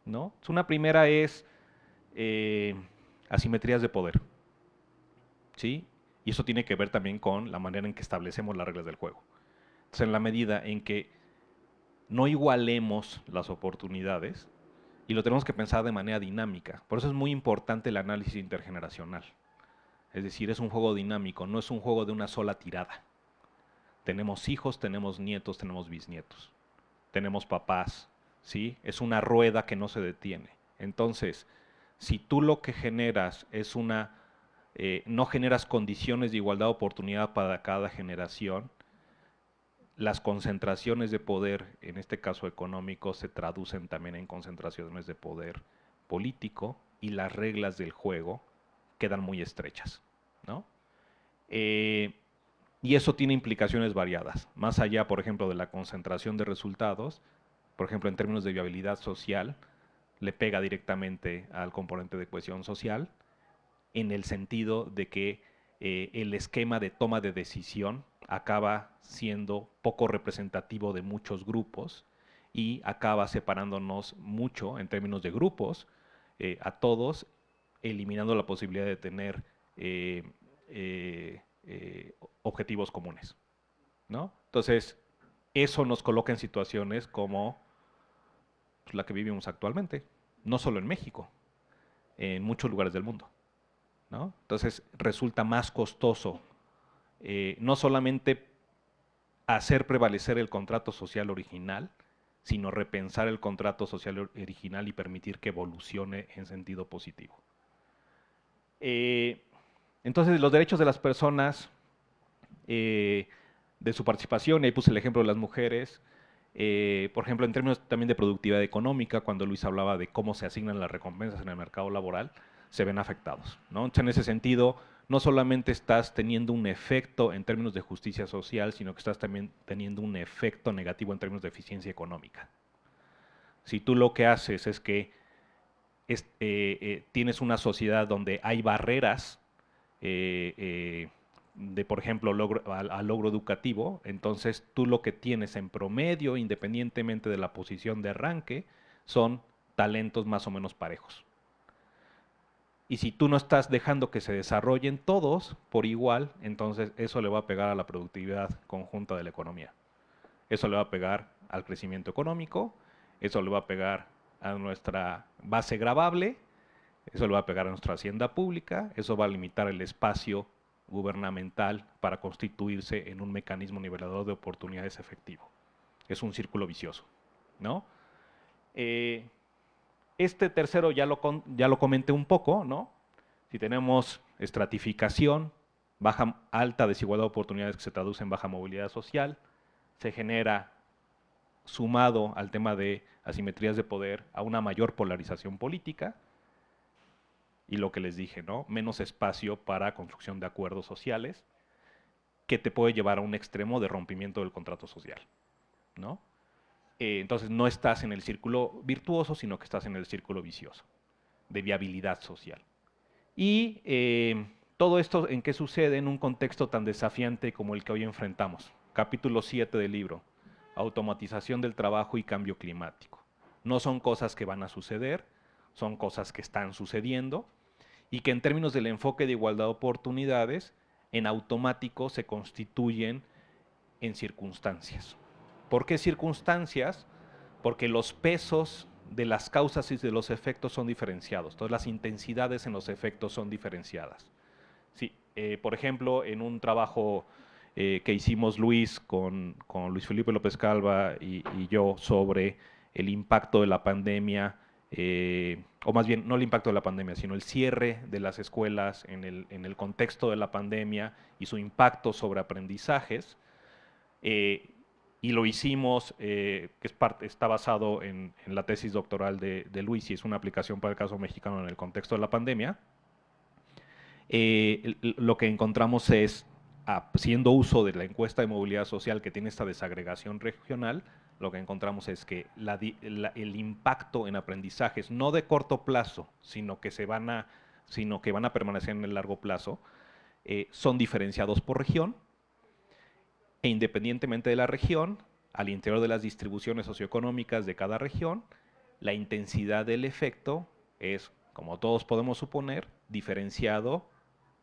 ¿no? Una primera es asimetrías de poder, ¿sí? Y eso tiene que ver también con la manera en que establecemos las reglas del juego. Entonces, en la medida en que no igualemos las oportunidades, y lo tenemos que pensar de manera dinámica. Por eso es muy importante el análisis intergeneracional. Es decir, es un juego dinámico, no es un juego de una sola tirada. Tenemos hijos, tenemos nietos, tenemos bisnietos, tenemos papás, ¿sí? Es una rueda que no se detiene. Entonces, si tú lo que generas es no generas condiciones de igualdad de oportunidad para cada generación, las concentraciones de poder, en este caso económico, se traducen también en concentraciones de poder político y las reglas del juego quedan muy estrechas, ¿no? Y eso tiene implicaciones variadas, más allá, por ejemplo, de la concentración de resultados, por ejemplo, en términos de viabilidad social, le pega directamente al componente de cohesión social, en el sentido de que el esquema de toma de decisión acaba siendo poco representativo de muchos grupos y acaba separándonos mucho en términos de grupos a todos, eliminando la posibilidad de tener objetivos comunes, ¿no? Entonces, eso nos coloca en situaciones como la que vivimos actualmente, no solo en México, en muchos lugares del mundo, ¿no? Entonces resulta más costoso no solamente hacer prevalecer el contrato social original, sino repensar el contrato social original y permitir que evolucione en sentido positivo. Entonces, los derechos de las personas, de su participación, y ahí puse el ejemplo de las mujeres, por ejemplo, en términos también de productividad económica, cuando Luis hablaba de cómo se asignan las recompensas en el mercado laboral, se ven afectados, ¿no? Entonces, en ese sentido, no solamente estás teniendo un efecto en términos de justicia social, sino que estás también teniendo un efecto negativo en términos de eficiencia económica. Si tú lo que haces es que tienes una sociedad donde hay barreras de, por ejemplo, al logro educativo, entonces tú lo que tienes en promedio, independientemente de la posición de arranque, son talentos más o menos parejos. Y si tú no estás dejando que se desarrollen todos por igual, entonces eso le va a pegar a la productividad conjunta de la economía. Eso le va a pegar al crecimiento económico, eso le va a pegar a nuestra base gravable, eso le va a pegar a nuestra hacienda pública, eso va a limitar el espacio gubernamental para constituirse en un mecanismo nivelador de oportunidades efectivo. Es un círculo vicioso, ¿no? Este tercero ya lo comenté un poco, ¿no? Si tenemos estratificación, alta desigualdad de oportunidades que se traduce en baja movilidad social, se genera, sumado al tema de asimetrías de poder, a una mayor polarización política, y lo que les dije, ¿no? Menos espacio para construcción de acuerdos sociales, que te puede llevar a un extremo de rompimiento del contrato social, ¿no? Entonces no estás en el círculo virtuoso, sino que estás en el círculo vicioso, de viabilidad social. Y todo esto en qué sucede en un contexto tan desafiante como el que hoy enfrentamos. Capítulo 7 del libro, automatización del trabajo y cambio climático. No son cosas que van a suceder, son cosas que están sucediendo y que en términos del enfoque de igualdad de oportunidades, en automático se constituyen en circunstancias. ¿Por qué circunstancias? Porque los pesos de las causas y de los efectos son diferenciados. Todas las intensidades en los efectos son diferenciadas. Sí, por ejemplo, en un trabajo que hicimos Luis con Luis Felipe López Calva y yo sobre el impacto de la pandemia, o más bien no el impacto de la pandemia, sino el cierre de las escuelas en el contexto de la pandemia y su impacto sobre aprendizajes. Y lo hicimos, que está basado en la tesis doctoral de Luis y es una aplicación para el caso mexicano en el contexto de la pandemia. Lo que encontramos es, haciendo uso de la encuesta de movilidad social que tiene esta desagregación regional, lo que encontramos es que el impacto en aprendizajes, no de corto plazo, sino que van a permanecer en el largo plazo, son diferenciados por región, e independientemente de la región, al interior de las distribuciones socioeconómicas de cada región, la intensidad del efecto es, como todos podemos suponer, diferenciado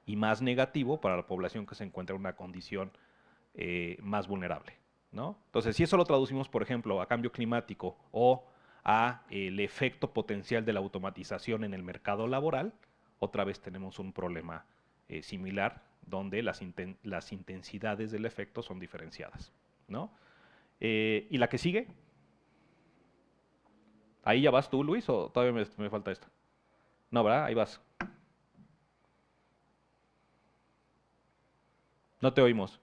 y más negativo para la población que se encuentra en una condición más vulnerable, ¿no? Entonces, si eso lo traducimos, por ejemplo, a cambio climático o a el efecto potencial de la automatización en el mercado laboral, otra vez tenemos un problema similar, donde las intensidades del efecto son diferenciadas, ¿no? ¿Y la que sigue? ¿Ahí ya vas tú, Luis, o todavía me falta esta? No, ¿verdad? Ahí vas. No te oímos.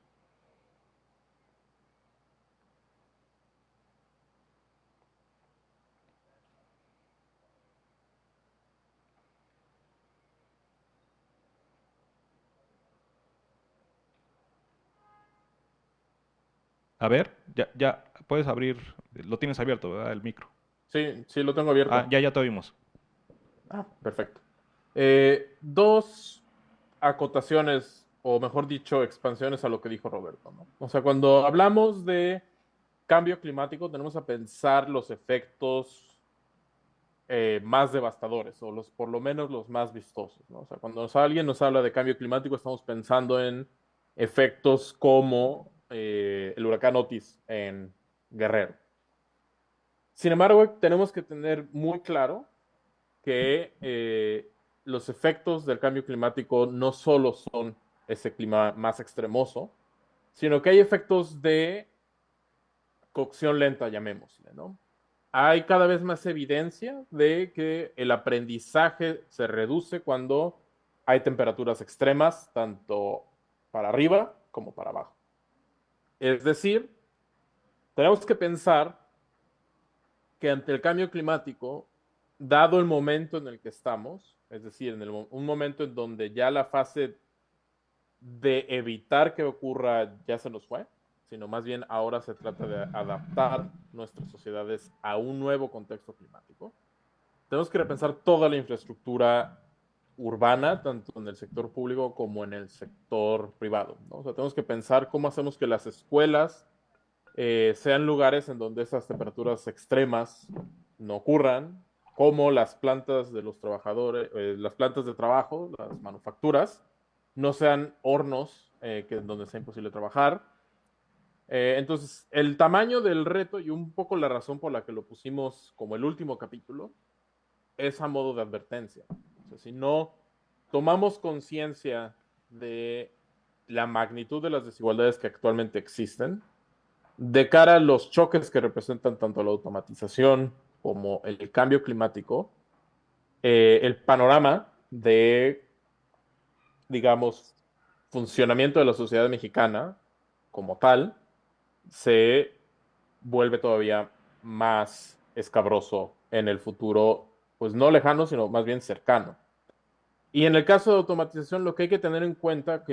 A ver, ya puedes abrir, lo tienes abierto, ¿verdad? El micro. Sí, sí, lo tengo abierto. Ya te oímos. Perfecto. Dos acotaciones, o mejor dicho, expansiones a lo que dijo Roberto, ¿no? O sea, cuando hablamos de cambio climático, tenemos que pensar los efectos más devastadores, o por lo menos los más vistosos, ¿no? O sea, cuando alguien nos habla de cambio climático, estamos pensando en efectos como el huracán Otis en Guerrero. Sin embargo, tenemos que tener muy claro que los efectos del cambio climático no solo son ese clima más extremoso, sino que hay efectos de cocción lenta, llamémosle, ¿no? Hay cada vez más evidencia de que el aprendizaje se reduce cuando hay temperaturas extremas, tanto para arriba como para abajo. Es decir, tenemos que pensar que ante el cambio climático, dado el momento en el que estamos, es decir, un momento en donde ya la fase de evitar que ocurra ya se nos fue, sino más bien ahora se trata de adaptar nuestras sociedades a un nuevo contexto climático. Tenemos que repensar toda la infraestructura urbana, tanto en el sector público como en el sector privado, ¿no? O sea, tenemos que pensar cómo hacemos que las escuelas sean lugares en donde esas temperaturas extremas no ocurran, cómo las plantas de los trabajadores, las plantas de trabajo, las manufacturas, no sean hornos donde sea imposible trabajar. Entonces, el tamaño del reto y un poco la razón por la que lo pusimos como el último capítulo es a modo de advertencia. O sea, si no tomamos conciencia de la magnitud de las desigualdades que actualmente existen, de cara a los choques que representan tanto la automatización como el cambio climático, el panorama de, digamos, funcionamiento de la sociedad mexicana como tal se vuelve todavía más escabroso en el futuro, pues no lejano, sino más bien cercano. Y en el caso de automatización, lo que hay que tener en cuenta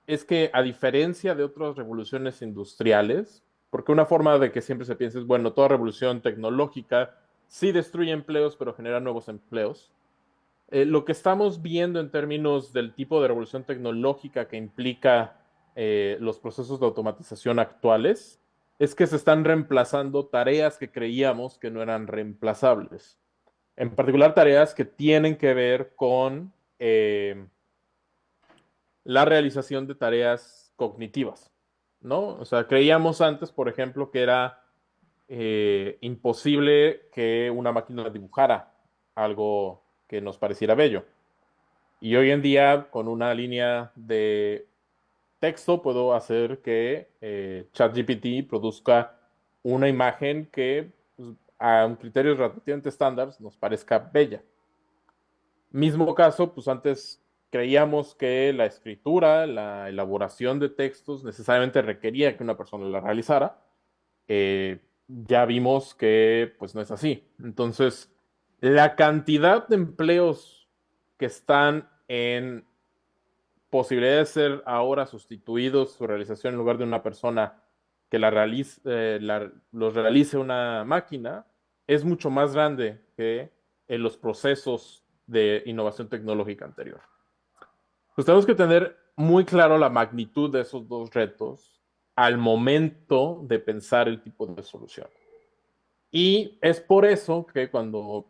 es que a diferencia de otras revoluciones industriales, porque una forma de que siempre se piense es, bueno, toda revolución tecnológica sí destruye empleos, pero genera nuevos empleos. Lo que estamos viendo en términos del tipo de revolución tecnológica que implica los procesos de automatización actuales es que se están reemplazando tareas que creíamos que no eran reemplazables. En particular, tareas que tienen que ver con la realización de tareas cognitivas, ¿no? O sea, creíamos antes, por ejemplo, que era imposible que una máquina dibujara algo que nos pareciera bello. Y hoy en día, con una línea de texto, puedo hacer que ChatGPT produzca una imagen que, pues, a un criterio relativamente estándar, nos parezca bella. Mismo caso, pues antes creíamos que la escritura, la elaboración de textos necesariamente requería que una persona la realizara. Ya vimos que pues no es así. Entonces, la cantidad de empleos que están en posibilidad de ser ahora sustituidos su realización en lugar de una persona que los realice una máquina es mucho más grande que en los procesos de innovación tecnológica anterior. Pues tenemos que tener muy claro la magnitud de esos dos retos al momento de pensar el tipo de solución. Y es por eso que cuando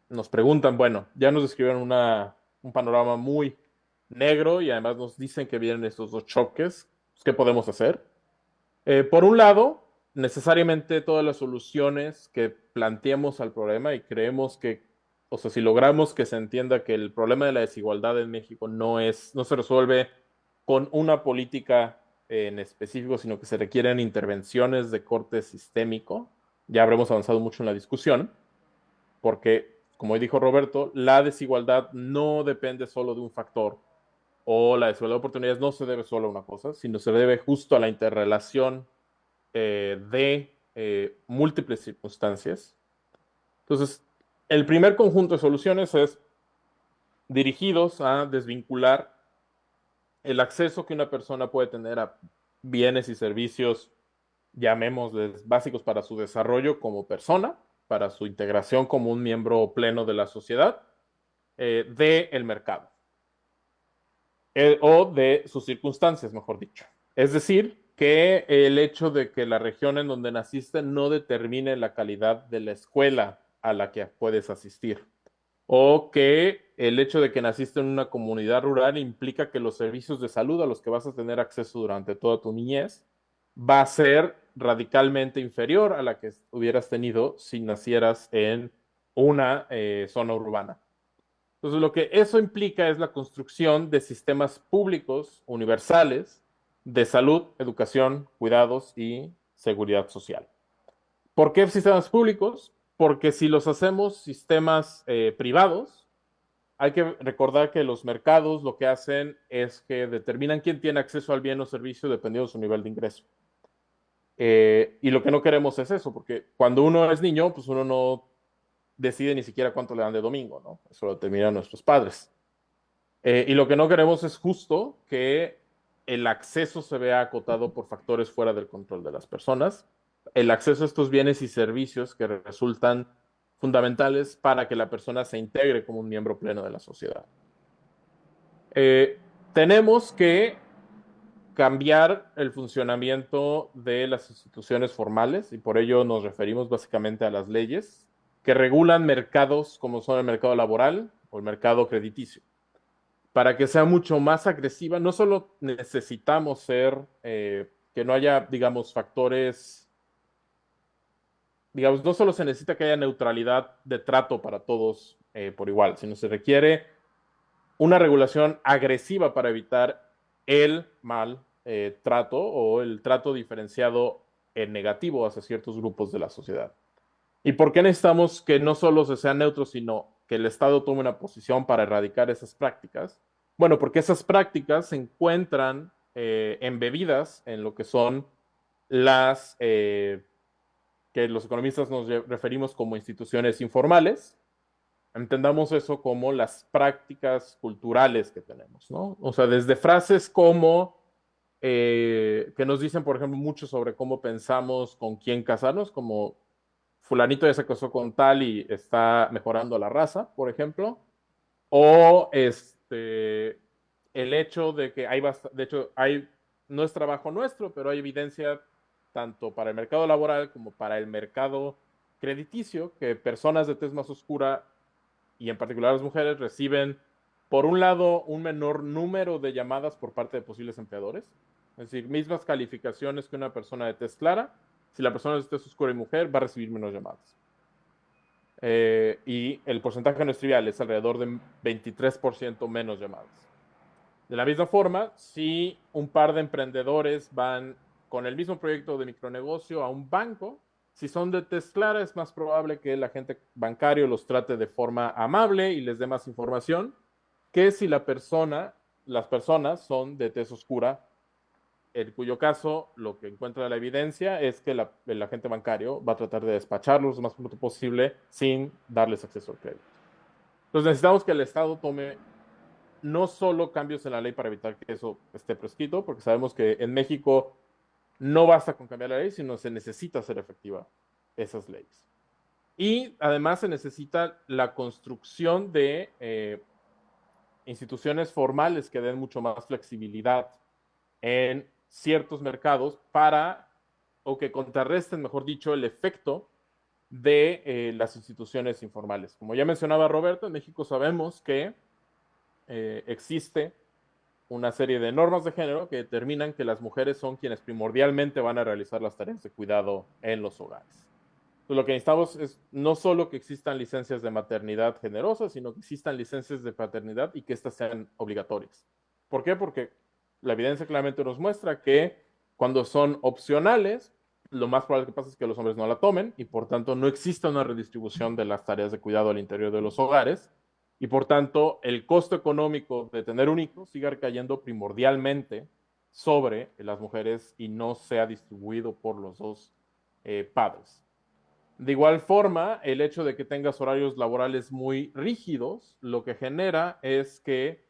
nos preguntan, bueno, ya nos describieron un panorama muy negro y además nos dicen que vienen estos dos choques, pues, ¿qué podemos hacer? Por un lado, necesariamente todas las soluciones que planteemos al problema y creemos que, o sea, si logramos que se entienda que el problema de la desigualdad en México no se resuelve con una política en específico, sino que se requieren intervenciones de corte sistémico, ya habremos avanzado mucho en la discusión, porque, como dijo Roberto, la desigualdad no depende solo de un factor, o la desigualdad de oportunidades no se debe solo a una cosa, sino se debe justo a la interrelación de múltiples circunstancias. Entonces, el primer conjunto de soluciones es dirigidos a desvincular el acceso que una persona puede tener a bienes y servicios, llamémosles básicos para su desarrollo como persona, para su integración como un miembro pleno de la sociedad, del mercado. O de sus circunstancias, mejor dicho. Es decir, que el hecho de que la región en donde naciste no determine la calidad de la escuela a la que puedes asistir. O que el hecho de que naciste en una comunidad rural implica que los servicios de salud a los que vas a tener acceso durante toda tu niñez va a ser radicalmente inferior a la que hubieras tenido si nacieras en una zona urbana. Entonces, lo que eso implica es la construcción de sistemas públicos universales de salud, educación, cuidados y seguridad social. ¿Por qué sistemas públicos? Porque si los hacemos sistemas privados, hay que recordar que los mercados lo que hacen es que determinan quién tiene acceso al bien o servicio dependiendo de su nivel de ingreso. Y lo que no queremos es eso, porque cuando uno es niño, pues uno no decide ni siquiera cuánto le dan de domingo, ¿no? Eso lo determinan nuestros padres. Y lo que no queremos es justo que el acceso se vea acotado por factores fuera del control de las personas, el acceso a estos bienes y servicios que resultan fundamentales para que la persona se integre como un miembro pleno de la sociedad. Tenemos que cambiar el funcionamiento de las instituciones formales y por ello nos referimos básicamente a las leyes. que regulan mercados como son el mercado laboral o el mercado crediticio. Para que sea mucho más agresiva, no solo necesitamos que no haya, digamos, factores, digamos, no solo se necesita que haya neutralidad de trato para todos por igual, sino se requiere una regulación agresiva para evitar el mal trato o el trato diferenciado en negativo hacia ciertos grupos de la sociedad. ¿Y por qué necesitamos que no solo se sea neutro, sino que el Estado tome una posición para erradicar esas prácticas? Bueno, porque esas prácticas se encuentran embebidas en lo que son las que los economistas nos referimos como instituciones informales. Entendamos eso como las prácticas culturales que tenemos, ¿no? O sea, desde frases como que nos dicen, por ejemplo, mucho sobre cómo pensamos con quién casarnos, como fulanito ya se casó con tal y está mejorando la raza, por ejemplo, o el hecho de que de hecho, no es trabajo nuestro, pero hay evidencia tanto para el mercado laboral como para el mercado crediticio, que personas de tez más oscura y en particular las mujeres reciben, por un lado, un menor número de llamadas por parte de posibles empleadores, es decir, mismas calificaciones que una persona de tez clara, si la persona es de tez oscura y mujer, va a recibir menos llamadas. Y el porcentaje no es trivial, es alrededor de 23% menos llamadas. De la misma forma, si un par de emprendedores van con el mismo proyecto de micronegocio a un banco, si son de tez clara, es más probable que el agente bancario los trate de forma amable y les dé más información que si las personas son de tez oscura, en cuyo caso lo que encuentra la evidencia es que el agente bancario va a tratar de despacharlos lo más pronto posible sin darles acceso al crédito. Entonces necesitamos que el Estado tome no solo cambios en la ley para evitar que eso esté prescrito, porque sabemos que en México no basta con cambiar la ley, sino se necesita hacer efectiva esas leyes. Y además se necesita la construcción de instituciones formales que den mucho más flexibilidad en ciertos mercados o que contrarresten, mejor dicho, el efecto de las instituciones informales. Como ya mencionaba Roberto, en México sabemos que existe una serie de normas de género que determinan que las mujeres son quienes primordialmente van a realizar las tareas de cuidado en los hogares. Entonces, lo que necesitamos es no solo que existan licencias de maternidad generosas, sino que existan licencias de paternidad y que éstas sean obligatorias. ¿Por qué? Porque la evidencia claramente nos muestra que cuando son opcionales, lo más probable que pasa es que los hombres no la tomen y por tanto no exista una redistribución de las tareas de cuidado al interior de los hogares y por tanto el costo económico de tener un hijo siga cayendo primordialmente sobre las mujeres y no sea distribuido por los dos padres. De igual forma, el hecho de que tengas horarios laborales muy rígidos, lo que genera es que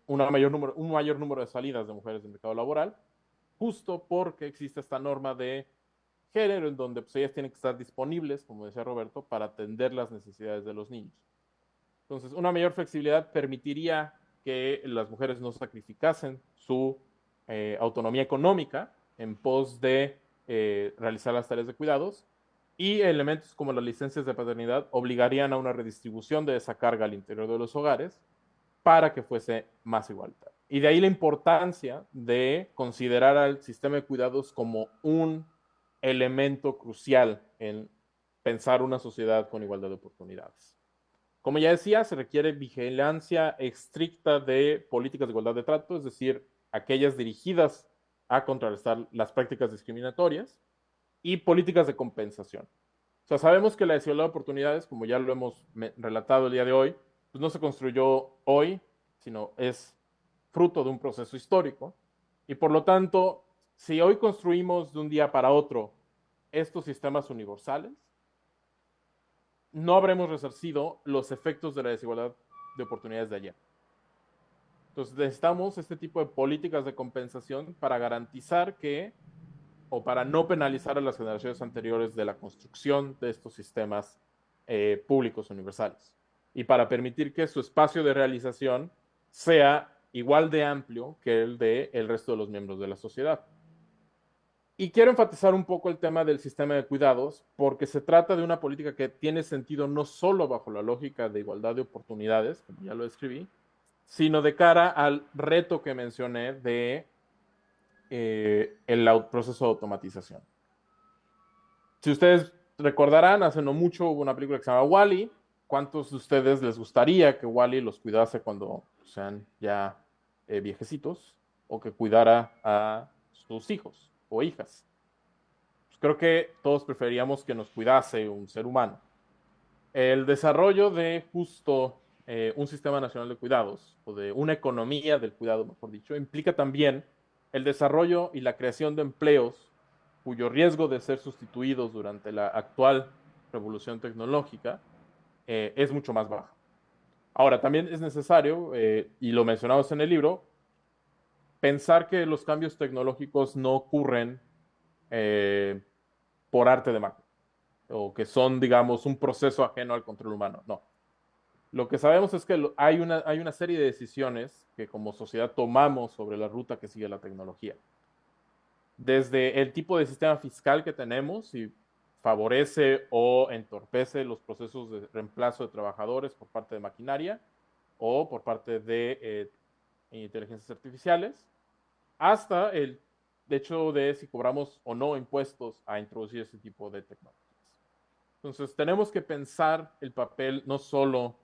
un mayor número de salidas de mujeres del mercado laboral, justo porque existe esta norma de género en donde pues, ellas tienen que estar disponibles, como decía Roberto, para atender las necesidades de los niños. Entonces, una mayor flexibilidad permitiría que las mujeres no sacrificasen su autonomía económica en pos de realizar las tareas de cuidados y elementos como las licencias de paternidad obligarían a una redistribución de esa carga al interior de los hogares para que fuese más igualitario. Y de ahí la importancia de considerar al sistema de cuidados como un elemento crucial en pensar una sociedad con igualdad de oportunidades. Como ya decía, se requiere vigilancia estricta de políticas de igualdad de trato, es decir, aquellas dirigidas a contrarrestar las prácticas discriminatorias y políticas de compensación. O sea, sabemos que la desigualdad de oportunidades, como ya lo hemos relatado el día de hoy, pues no se construyó hoy, sino es fruto de un proceso histórico. Y por lo tanto, si hoy construimos de un día para otro estos sistemas universales, no habremos resarcido los efectos de la desigualdad de oportunidades de ayer. Entonces necesitamos este tipo de políticas de compensación para garantizar que, o para no penalizar a las generaciones anteriores de la construcción de estos sistemas públicos universales y para permitir que su espacio de realización sea igual de amplio que el de el resto de los miembros de la sociedad. Y quiero enfatizar un poco el tema del sistema de cuidados, porque se trata de una política que tiene sentido no solo bajo la lógica de igualdad de oportunidades, como ya lo describí, sino de cara al reto que mencioné de el proceso de automatización. Si ustedes recordarán, hace no mucho hubo una película que se llama Wall-E. ¿Cuántos de ustedes les gustaría que Wall-E los cuidase cuando sean ya viejecitos o que cuidara a sus hijos o hijas? Pues creo que todos preferiríamos que nos cuidase un ser humano. El desarrollo de justo un sistema nacional de cuidados o de una economía del cuidado, mejor dicho, implica también el desarrollo y la creación de empleos cuyo riesgo de ser sustituidos durante la actual revolución tecnológica es mucho más bajo. Ahora, también es necesario, y lo mencionamos en el libro, pensar que los cambios tecnológicos no ocurren por arte de magia, o que son, digamos, un proceso ajeno al control humano. No. Lo que sabemos es que hay una serie de decisiones que como sociedad tomamos sobre la ruta que sigue la tecnología. Desde el tipo de sistema fiscal que tenemos, si favorece o entorpece los procesos de reemplazo de trabajadores por parte de maquinaria o por parte de inteligencias artificiales, hasta el hecho de si cobramos o no impuestos a introducir ese tipo de tecnologías. Entonces, tenemos que pensar el papel no solo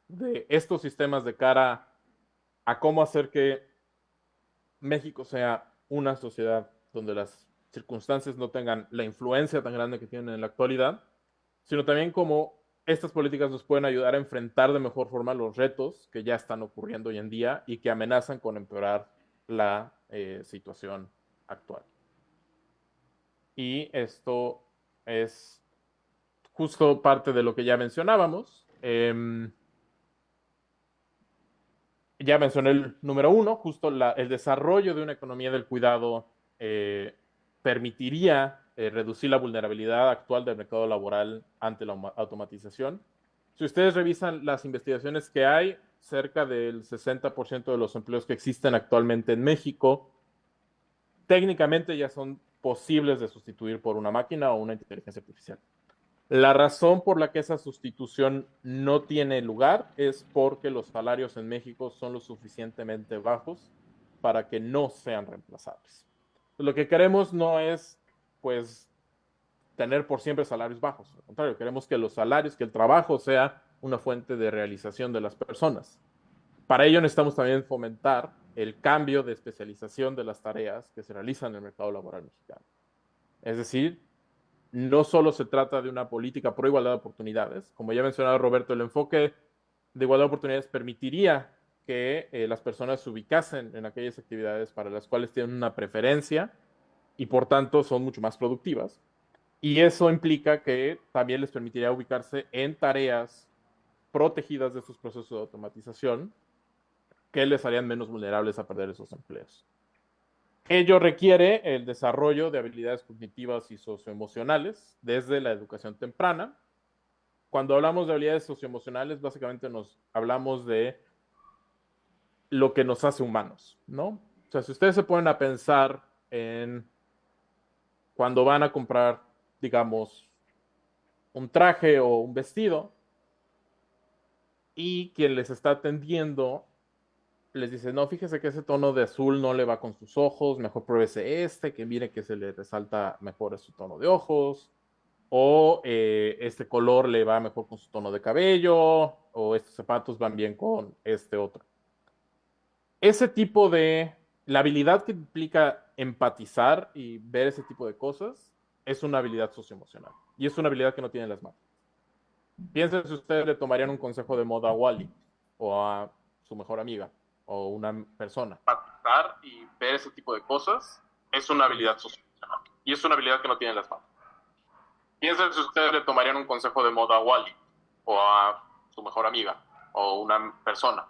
de estos sistemas de cara a cómo hacer que México sea una sociedad donde las circunstancias no tengan la influencia tan grande que tienen en la actualidad, sino también cómo estas políticas nos pueden ayudar a enfrentar de mejor forma los retos que ya están ocurriendo hoy en día y que amenazan con empeorar la situación actual. Y esto es justo parte de lo que ya mencionábamos. Ya mencioné el número 1, justo el desarrollo de una economía del cuidado permitiría reducir la vulnerabilidad actual del mercado laboral ante la automatización. Si ustedes revisan las investigaciones que hay, cerca del 60% de los empleos que existen actualmente en México, técnicamente ya son posibles de sustituir por una máquina o una inteligencia artificial. La razón por la que esa sustitución no tiene lugar es porque los salarios en México son lo suficientemente bajos para que no sean reemplazables. Lo que queremos no es, pues, tener por siempre salarios bajos. Al contrario, queremos que los salarios, que el trabajo sea una fuente de realización de las personas. Para ello necesitamos también fomentar el cambio de especialización de las tareas que se realizan en el mercado laboral mexicano. Es decir, no solo se trata de una política pro igualdad de oportunidades. Como ya mencionaba Roberto, el enfoque de igualdad de oportunidades permitiría que las personas se ubicasen en aquellas actividades para las cuales tienen una preferencia y por tanto son mucho más productivas. Y eso implica que también les permitiría ubicarse en tareas protegidas de estos procesos de automatización que les harían menos vulnerables a perder esos empleos. Ello requiere el desarrollo de habilidades cognitivas y socioemocionales desde la educación temprana. Cuando hablamos de habilidades socioemocionales, básicamente hablamos de lo que nos hace humanos, ¿no? O sea, si ustedes se ponen a pensar en cuando van a comprar, digamos, un traje o un vestido y quien les está atendiendo les dice, no, fíjese que ese tono de azul no le va con sus ojos, mejor pruébese que mire que se le resalta mejor su tono de ojos, o este color le va mejor con su tono de cabello, o estos zapatos van bien con este otro. Ese tipo la habilidad que implica empatizar y ver ese tipo de cosas, es una habilidad socioemocional, y es una habilidad que no tienen las máquinas. Piensen si ustedes le tomarían un consejo de moda a Wall-E, o a su mejor amiga, o una persona. Empatizar y ver ese tipo de cosas es una habilidad social y es una habilidad que no tienen las manos. Piensen si ustedes le tomarían un consejo de moda a Wall-E o a su mejor amiga o una persona.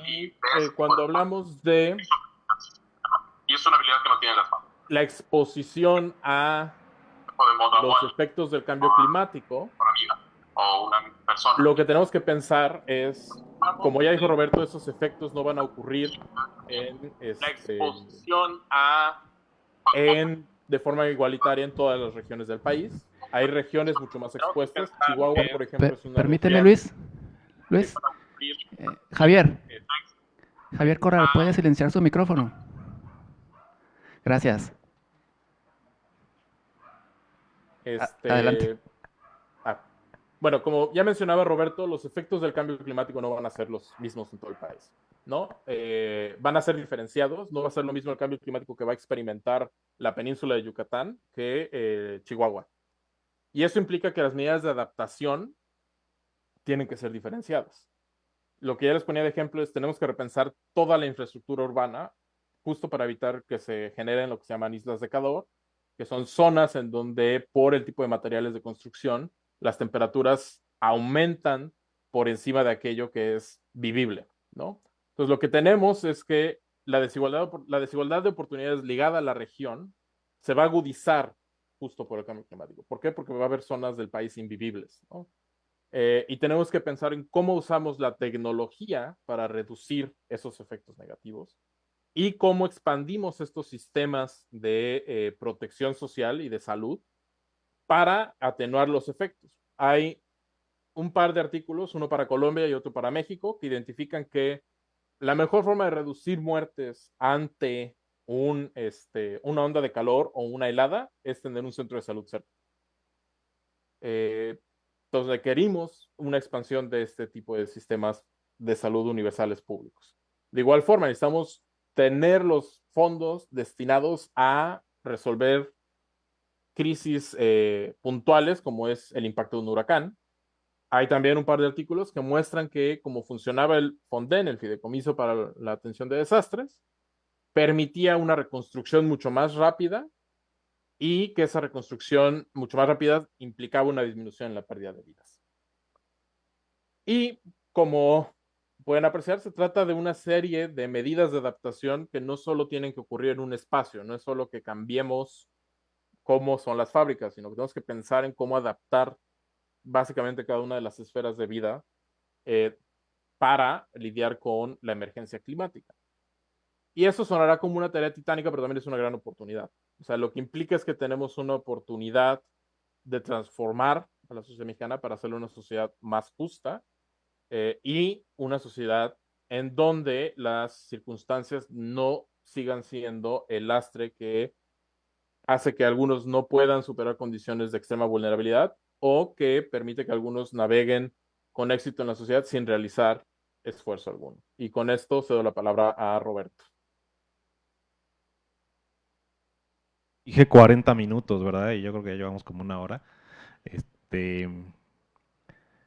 Y cuando hablamos de... Y es una habilidad que no tienen las manos. La exposición a los efectos del cambio climático, o una persona. Lo que tenemos que pensar es, como ya dijo Roberto, esos efectos no van a ocurrir en la exposición a de forma igualitaria en todas las regiones del país. Hay regiones mucho más expuestas. Chihuahua, por ejemplo, es una Permíteme, región. Luis. Javier. Javier Corral, ¿puede silenciar su micrófono? Gracias. Adelante. Bueno, como ya mencionaba Roberto, los efectos del cambio climático no van a ser los mismos en todo el país, ¿no? Van a ser diferenciados, no va a ser lo mismo el cambio climático que va a experimentar la península de Yucatán que Chihuahua. Y eso implica que las medidas de adaptación tienen que ser diferenciadas. Lo que ya les ponía de ejemplo es tenemos que repensar toda la infraestructura urbana justo para evitar que se generen lo que se llaman islas de calor, que son zonas en donde por el tipo de materiales de construcción las temperaturas aumentan por encima de aquello que es vivible, ¿no? Entonces lo que tenemos es que la desigualdad de oportunidades ligada a la región se va a agudizar justo por el cambio climático. ¿Por qué? Porque va a haber zonas del país invivibles, ¿no? Y tenemos que pensar en cómo usamos la tecnología para reducir esos efectos negativos y cómo expandimos estos sistemas de protección social y de salud para atenuar los efectos. Hay un par de artículos, uno para Colombia y otro para México, que identifican que la mejor forma de reducir muertes ante una onda de calor o una helada es tener un centro de salud cerca. Entonces requerimos una expansión de este tipo de sistemas de salud universales públicos. De igual forma, necesitamos tener los fondos destinados a resolver crisis puntuales, como es el impacto de un huracán. Hay también un par de artículos que muestran que como funcionaba el FONDEN, el Fideicomiso para la Atención de Desastres, permitía una reconstrucción mucho más rápida y que esa reconstrucción mucho más rápida implicaba una disminución en la pérdida de vidas. Y como pueden apreciar, se trata de una serie de medidas de adaptación que no solo tienen que ocurrir en un espacio, no es solo que cambiemos cómo son las fábricas, sino que tenemos que pensar en cómo adaptar básicamente cada una de las esferas de vida para lidiar con la emergencia climática. Y eso sonará como una tarea titánica, pero también es una gran oportunidad. O sea, lo que implica es que tenemos una oportunidad de transformar a la sociedad mexicana para hacerla una sociedad más justa y una sociedad en donde las circunstancias no sigan siendo el lastre que hace que algunos no puedan superar condiciones de extrema vulnerabilidad o que permite que algunos naveguen con éxito en la sociedad sin realizar esfuerzo alguno. Y con esto cedo la palabra a Roberto. Dije 40 minutos, ¿verdad? Y yo creo que ya llevamos como una hora. Este,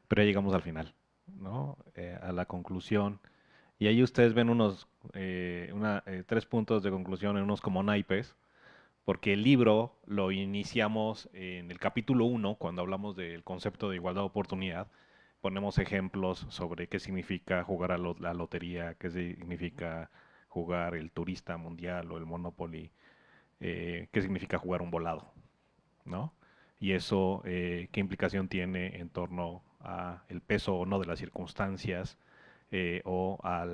pero ya llegamos al final, ¿no? A la conclusión. Y ahí ustedes ven unos 3 puntos de conclusión en unos como naipes, porque el libro lo iniciamos en el capítulo 1, cuando hablamos del concepto de igualdad de oportunidad. Ponemos ejemplos sobre qué significa jugar a la lotería, qué significa jugar el turista mundial o el Monopoly, qué significa jugar un volado, ¿no? Y eso, qué implicación tiene en torno a el peso o no de las circunstancias o a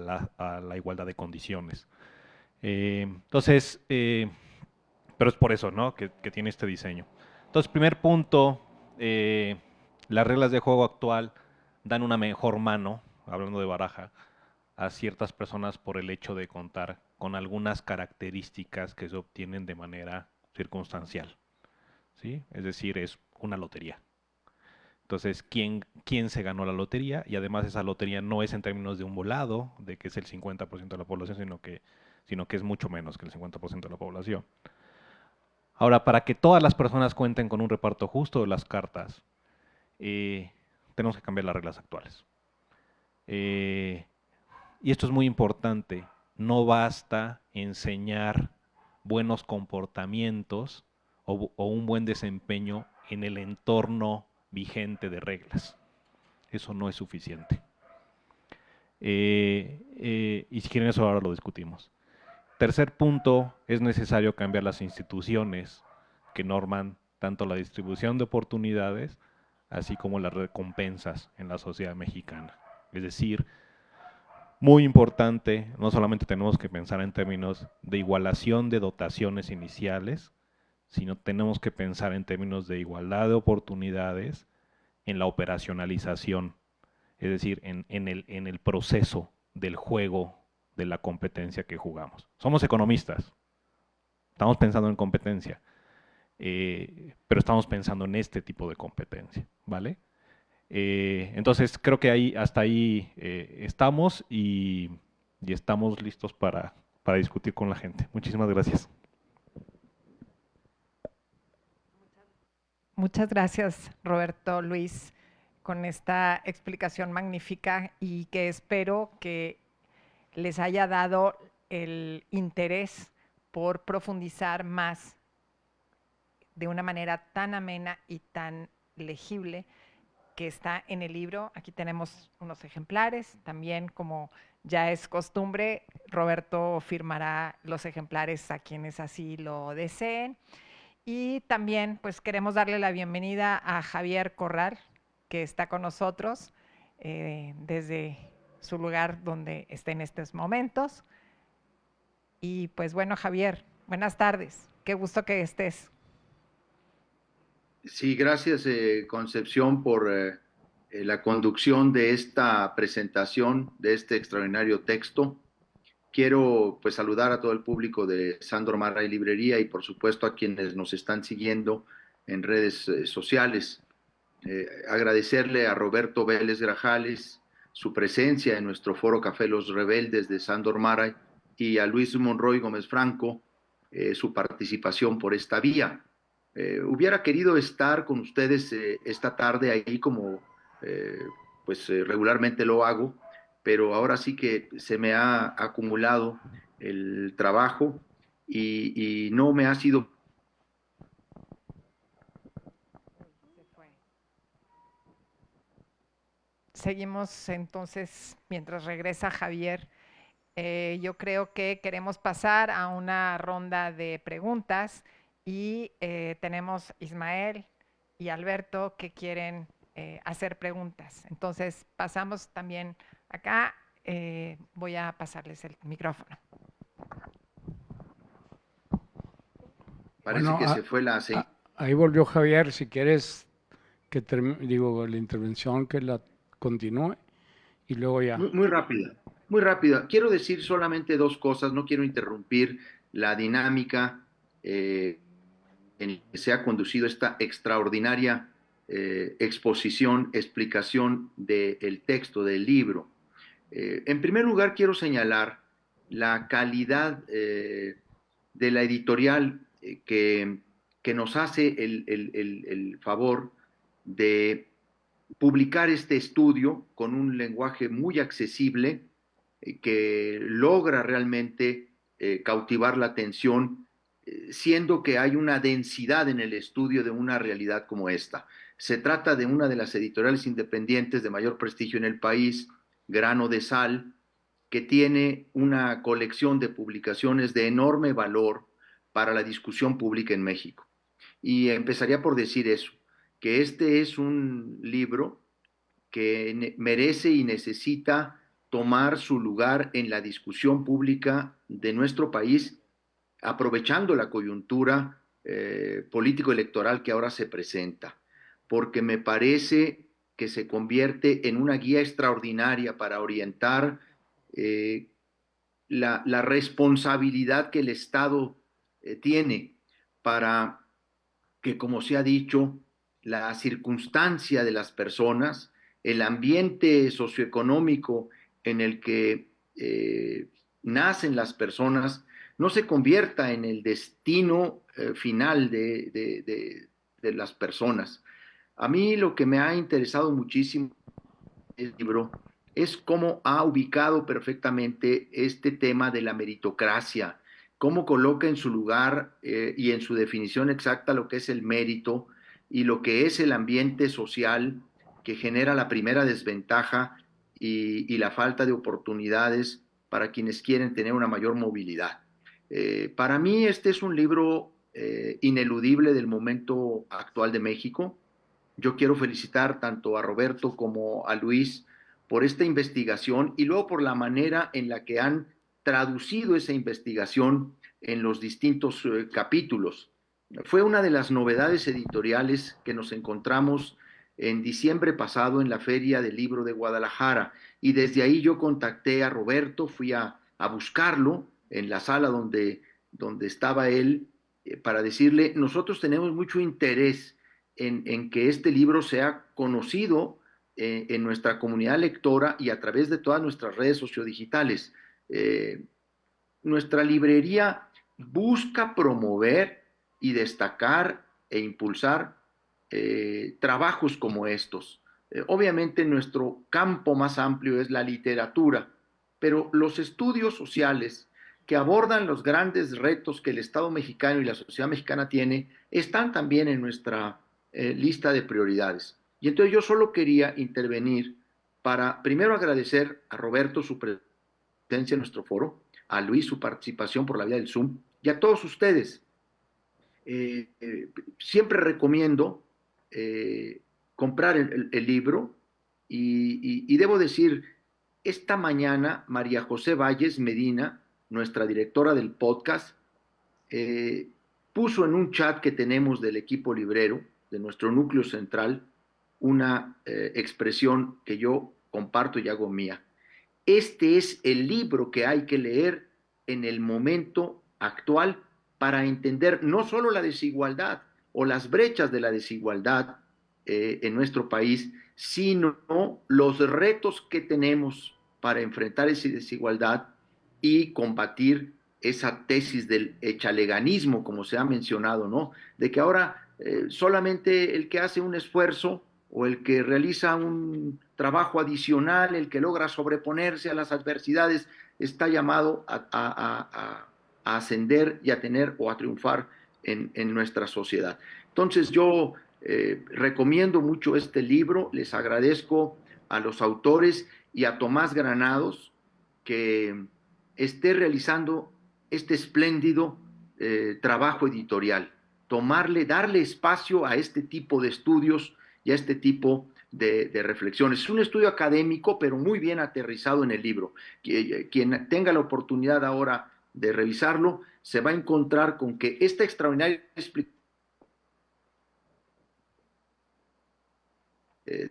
la igualdad de condiciones. Entonces, pero es por eso, ¿no? Que tiene este diseño. Entonces, primer punto, las reglas de juego actual dan una mejor mano, hablando de baraja, a ciertas personas por el hecho de contar con algunas características que se obtienen de manera circunstancial, ¿sí? Es decir, es una lotería. Entonces, ¿quién se ganó la lotería? Y además esa lotería no es en términos de un volado, de que es el 50% de la población, sino que es mucho menos que el 50% de la población. Ahora, para que todas las personas cuenten con un reparto justo de las cartas, tenemos que cambiar las reglas actuales. Y esto es muy importante. No basta enseñar buenos comportamientos o un buen desempeño en el entorno vigente de reglas. Eso no es suficiente. Y si quieren eso ahora lo discutimos. Tercer punto, es necesario cambiar las instituciones que norman tanto la distribución de oportunidades, así como las recompensas en la sociedad mexicana. Es decir, muy importante, no solamente tenemos que pensar en términos de igualación de dotaciones iniciales, sino tenemos que pensar en términos de igualdad de oportunidades en la operacionalización, es decir, en el proceso del juego de la competencia que jugamos. Somos economistas, estamos pensando en competencia, pero estamos pensando en este tipo de competencia, ¿vale? Entonces creo que hasta ahí estamos y estamos listos para discutir con la gente. Muchísimas gracias. Muchas gracias, Roberto, Luis, con esta explicación magnífica y que espero que les haya dado el interés por profundizar más de una manera tan amena y tan legible que está en el libro. Aquí tenemos unos ejemplares. También, como ya es costumbre, Roberto firmará los ejemplares a quienes así lo deseen. Y también, pues, queremos darle la bienvenida a Javier Corral, que está con nosotros desde su lugar donde está en estos momentos. Y pues bueno, Javier, buenas tardes. Qué gusto que estés. Sí, gracias Concepción por la conducción de esta presentación, de este extraordinario texto. Quiero pues saludar a todo el público de Sándor Máray Librería y por supuesto a quienes nos están siguiendo en redes sociales. Agradecerle a Roberto Vélez Grajales su presencia en nuestro foro Café Los Rebeldes de Sándor Máray y a Luis Monroy Gómez Franco su participación por esta vía. Hubiera querido estar con ustedes esta tarde ahí como regularmente lo hago, pero ahora sí que se me ha acumulado el trabajo y no me ha sido. Seguimos entonces, mientras regresa Javier, yo creo que queremos pasar a una ronda de preguntas y tenemos Ismael y Alberto que quieren hacer preguntas. Entonces pasamos también acá, voy a pasarles el micrófono. Parece que se fue la señal. Ahí volvió Javier, si quieres que la intervención que la continúe y luego ya. Muy rápida, muy rápida. Quiero decir solamente dos cosas, no quiero interrumpir la dinámica en que se ha conducido esta extraordinaria exposición, explicación del texto, del libro. En primer lugar, quiero señalar la calidad de la editorial que nos hace el favor de publicar este estudio con un lenguaje muy accesible que logra realmente cautivar la atención, siendo que hay una densidad en el estudio de una realidad como esta. Se trata de una de las editoriales independientes de mayor prestigio en el país, Grano de Sal, que tiene una colección de publicaciones de enorme valor para la discusión pública en México. Y empezaría por decir eso, que este es un libro que merece y necesita tomar su lugar en la discusión pública de nuestro país, aprovechando la coyuntura político-electoral que ahora se presenta, porque me parece que se convierte en una guía extraordinaria para orientar la responsabilidad que el Estado tiene para que, como se ha dicho, la circunstancia de las personas, el ambiente socioeconómico en el que nacen las personas, no se convierta en el destino final de las personas. A mí lo que me ha interesado muchísimo en el libro es cómo ha ubicado perfectamente este tema de la meritocracia, cómo coloca en su lugar y en su definición exacta lo que es el mérito y lo que es el ambiente social que genera la primera desventaja y la falta de oportunidades para quienes quieren tener una mayor movilidad. Para mí este es un libro ineludible del momento actual de México. Yo quiero felicitar tanto a Roberto como a Luis por esta investigación y luego por la manera en la que han traducido esa investigación en los distintos capítulos. Fue una de las novedades editoriales que nos encontramos en diciembre pasado en la Feria del Libro de Guadalajara, y desde ahí yo contacté a Roberto, fui a buscarlo en la sala donde estaba él, para decirle, nosotros tenemos mucho interés en que este libro sea conocido en nuestra comunidad lectora y a través de todas nuestras redes sociodigitales. Nuestra librería busca promover y destacar e impulsar trabajos como estos. Obviamente nuestro campo más amplio es la literatura, pero los estudios sociales que abordan los grandes retos que el Estado mexicano y la sociedad mexicana tiene están también en nuestra lista de prioridades. Y entonces yo solo quería intervenir para primero agradecer a Roberto su presencia en nuestro foro, a Luis su participación por la vía del Zoom y a todos ustedes. Siempre recomiendo comprar el libro y debo decir, esta mañana María José Valles Medina, nuestra directora del podcast, puso en un chat que tenemos del equipo librero, de nuestro núcleo central, una expresión que yo comparto y hago mía. Este es el libro que hay que leer en el momento actual para entender no solo la desigualdad o las brechas de la desigualdad en nuestro país, sino los retos que tenemos para enfrentar esa desigualdad y combatir esa tesis del echaleganismo, como se ha mencionado, ¿no? De que ahora solamente el que hace un esfuerzo o el que realiza un trabajo adicional, el que logra sobreponerse a las adversidades, está llamado a ascender y a tener o a triunfar en nuestra sociedad. Entonces yo recomiendo mucho este libro, les agradezco a los autores y a Tomás Granados que esté realizando este espléndido trabajo editorial, darle espacio a este tipo de estudios y a este tipo de reflexiones. Es un estudio académico, pero muy bien aterrizado en el libro. Quien tenga la oportunidad ahora de revisarlo, se va a encontrar con que esta extraordinaria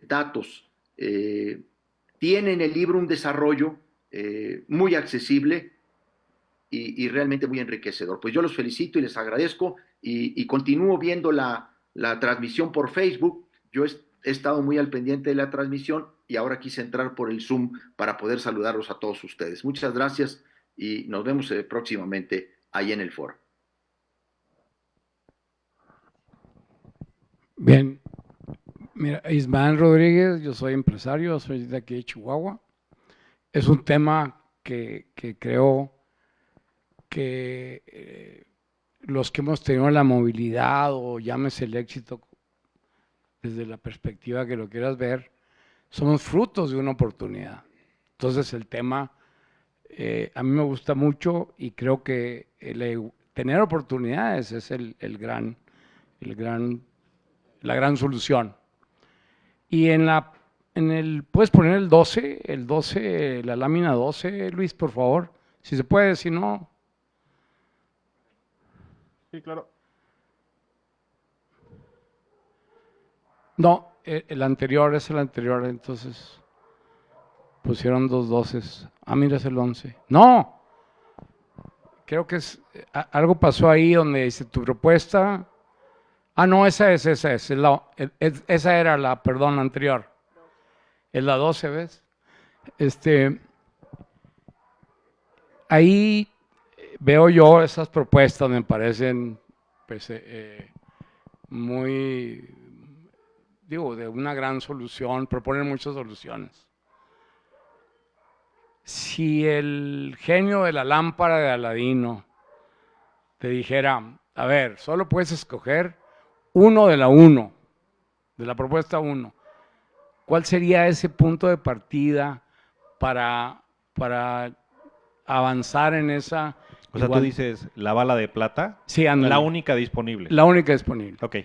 datos tiene en el libro un desarrollo muy accesible y realmente muy enriquecedor. Pues yo los felicito y les agradezco y continúo viendo la transmisión por Facebook. Yo he estado muy al pendiente de la transmisión y ahora quise entrar por el Zoom para poder saludarlos a todos ustedes. Muchas gracias y nos vemos próximamente ahí en el foro. Bien. Mira, Ismael Rodríguez, yo soy empresario, soy de aquí de Chihuahua. Es un tema que creo que los que hemos tenido la movilidad o llámese el éxito desde la perspectiva que lo quieras ver, somos frutos de una oportunidad. Entonces el tema a mí me gusta mucho y creo que tener oportunidades es la gran solución. Y puedes poner el 12, la lámina 12, Luis, por favor, si se puede, si no. Sí, claro. No, el anterior es el anterior, entonces pusieron 2 12s. Ah, mira, es el 11. ¡No! Creo que algo pasó ahí donde dice tu propuesta. Ah, no, esa es. Esa era la anterior. Es la 12, ¿ves? Ahí veo yo esas propuestas, me parecen pues, muy, de una gran solución, proponen muchas soluciones. Si el genio de la lámpara de Aladino te dijera, a ver, solo puedes escoger uno de la propuesta 1, ¿cuál sería ese punto de partida para avanzar en esa? O sea, tú dices la bala de plata. Sí, ándale. La única disponible. La única disponible. Ok.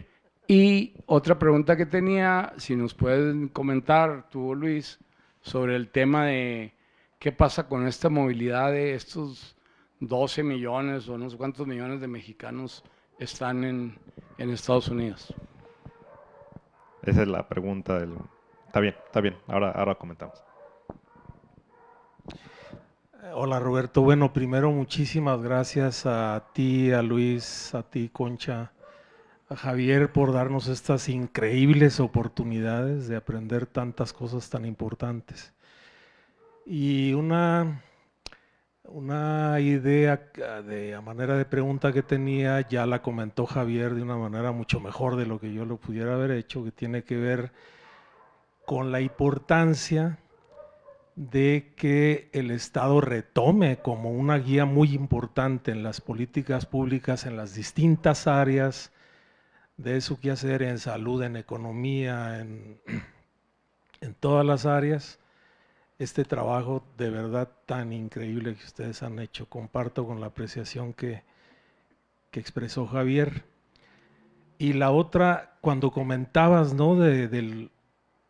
Y otra pregunta que tenía, si nos pueden comentar tú, Luis, sobre el tema de qué pasa con esta movilidad de estos 12 millones o no sé cuántos millones de mexicanos están en Estados Unidos. Esa es la pregunta del... Está bien, ahora comentamos. Hola Roberto, bueno, primero muchísimas gracias a ti, a Luis, a ti Concha, a Javier por darnos estas increíbles oportunidades de aprender tantas cosas tan importantes. Y una idea a manera de pregunta que tenía, ya la comentó Javier de una manera mucho mejor de lo que yo lo pudiera haber hecho, que tiene que ver con la importancia de que el Estado retome como una guía muy importante en las políticas públicas en las distintas áreas de su quehacer, en salud, en economía, en todas las áreas, este trabajo de verdad tan increíble que ustedes han hecho. Comparto con la apreciación que expresó Javier. Y la otra, cuando comentabas, ¿no?, de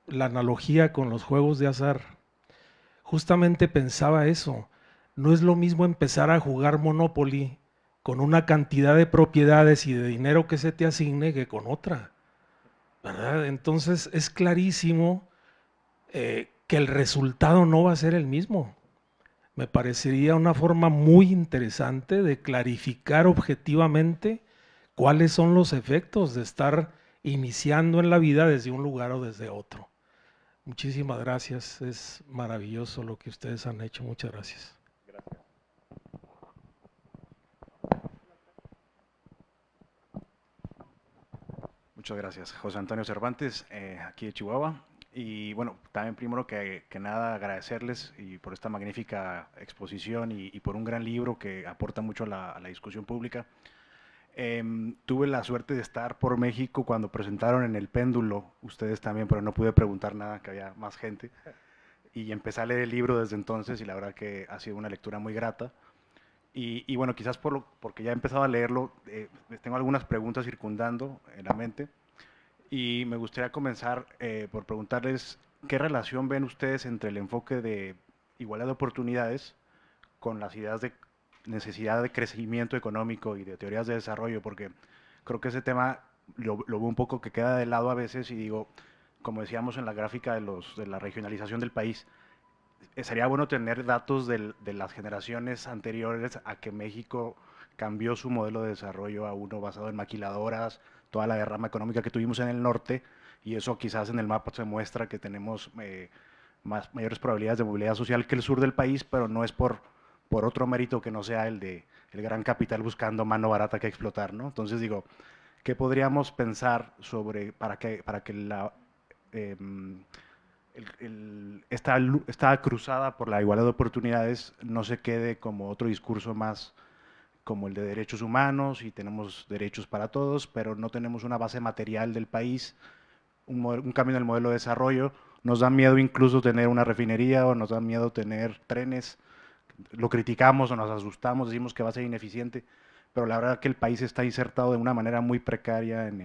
la analogía con los juegos de azar, justamente pensaba eso. No es lo mismo empezar a jugar Monopoly con una cantidad de propiedades y de dinero que se te asigne que con otra, ¿verdad? Entonces es clarísimo que el resultado no va a ser el mismo. Me parecería una forma muy interesante de clarificar objetivamente cuáles son los efectos de estar iniciando en la vida desde un lugar o desde otro. Muchísimas gracias, es maravilloso lo que ustedes han hecho, muchas gracias. Muchas gracias. José Antonio Cervantes, aquí de Chihuahua. Y bueno, también primero que nada agradecerles y por esta magnífica exposición y por un gran libro que aporta mucho a la discusión pública. Tuve la suerte de estar por México cuando presentaron en El Péndulo, ustedes también, pero no pude preguntar nada, que había más gente. Y empecé a leer el libro desde entonces y la verdad que ha sido una lectura muy grata. Y bueno, quizás porque ya he empezado a leerlo, tengo algunas preguntas circundando en la mente. Y me gustaría comenzar por preguntarles qué relación ven ustedes entre el enfoque de igualdad de oportunidades con las ideas de necesidad de crecimiento económico y de teorías de desarrollo, porque creo que ese tema lo veo un poco que queda de lado a veces y digo, como decíamos en la gráfica de la regionalización del país, sería bueno tener datos de las generaciones anteriores a que México cambió su modelo de desarrollo a uno basado en maquiladoras, toda la derrama económica que tuvimos en el norte, y eso quizás en el mapa se muestra que tenemos mayores probabilidades de movilidad social que el sur del país, pero no es por otro mérito que no sea el de el gran capital buscando mano barata que explotar, ¿no? Entonces digo, ¿qué podríamos pensar sobre para que esta cruzada por la igualdad de oportunidades no se quede como otro discurso más como el de derechos humanos y tenemos derechos para todos, pero no tenemos una base material del país, un cambio en el modelo de desarrollo? Nos da miedo incluso tener una refinería o nos da miedo tener trenes, lo criticamos o nos asustamos, decimos que va a ser ineficiente, pero la verdad que el país está insertado de una manera muy precaria en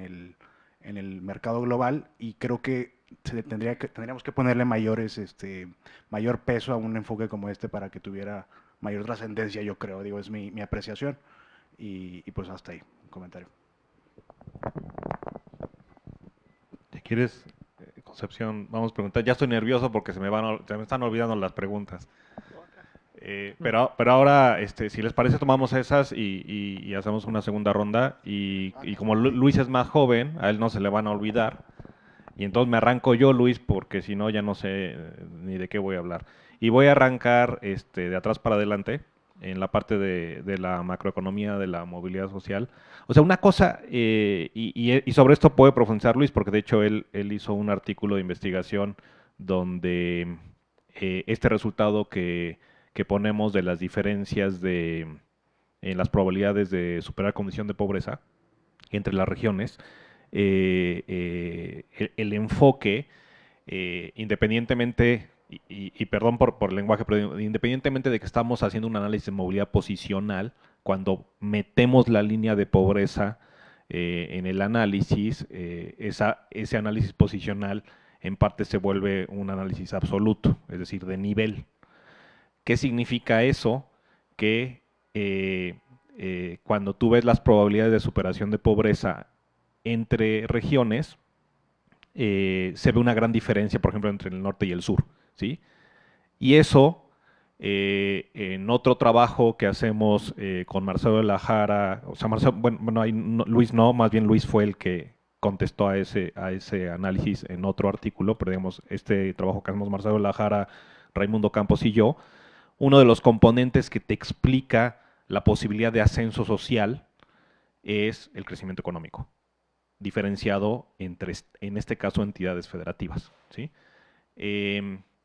el mercado global y creo que tendríamos que ponerle mayor peso a un enfoque como este para que tuviera mayor trascendencia, yo creo, digo, es mi apreciación y pues hasta ahí, un comentario. Si quieres, Concepción, vamos a preguntar. Ya estoy nervioso porque se me están olvidando las preguntas. Pero ahora, si les parece, tomamos esas y hacemos una segunda ronda. Y como Luis es más joven, a él no se le van a olvidar. Y entonces me arranco yo, Luis, porque si no ya no sé ni de qué voy a hablar. Y voy a arrancar de atrás para adelante en la parte de la macroeconomía, de la movilidad social. O sea, una cosa, y sobre esto puede profundizar Luis, porque de hecho él hizo un artículo de investigación donde este resultado que ponemos de las diferencias en las probabilidades de superar condición de pobreza entre las regiones, el enfoque, independientemente, y perdón por el lenguaje, pero independientemente de que estamos haciendo un análisis de movilidad posicional, cuando metemos la línea de pobreza en el análisis, ese análisis posicional en parte se vuelve un análisis absoluto, es decir, de nivel. ¿Qué significa eso? Que cuando tú ves las probabilidades de superación de pobreza entre regiones, se ve una gran diferencia, por ejemplo, entre el norte y el sur, ¿sí? Y eso, en otro trabajo que hacemos con Marcelo de la Jara, o sea, Marcelo, bueno ahí no, Luis no, más bien Luis fue el que contestó a ese análisis en otro artículo, pero digamos, este trabajo que hacemos Marcelo de la Jara, Raimundo Campos y yo, uno de los componentes que te explica la posibilidad de ascenso social es el crecimiento económico, diferenciado entre, en este caso, entidades federativas, ¿sí?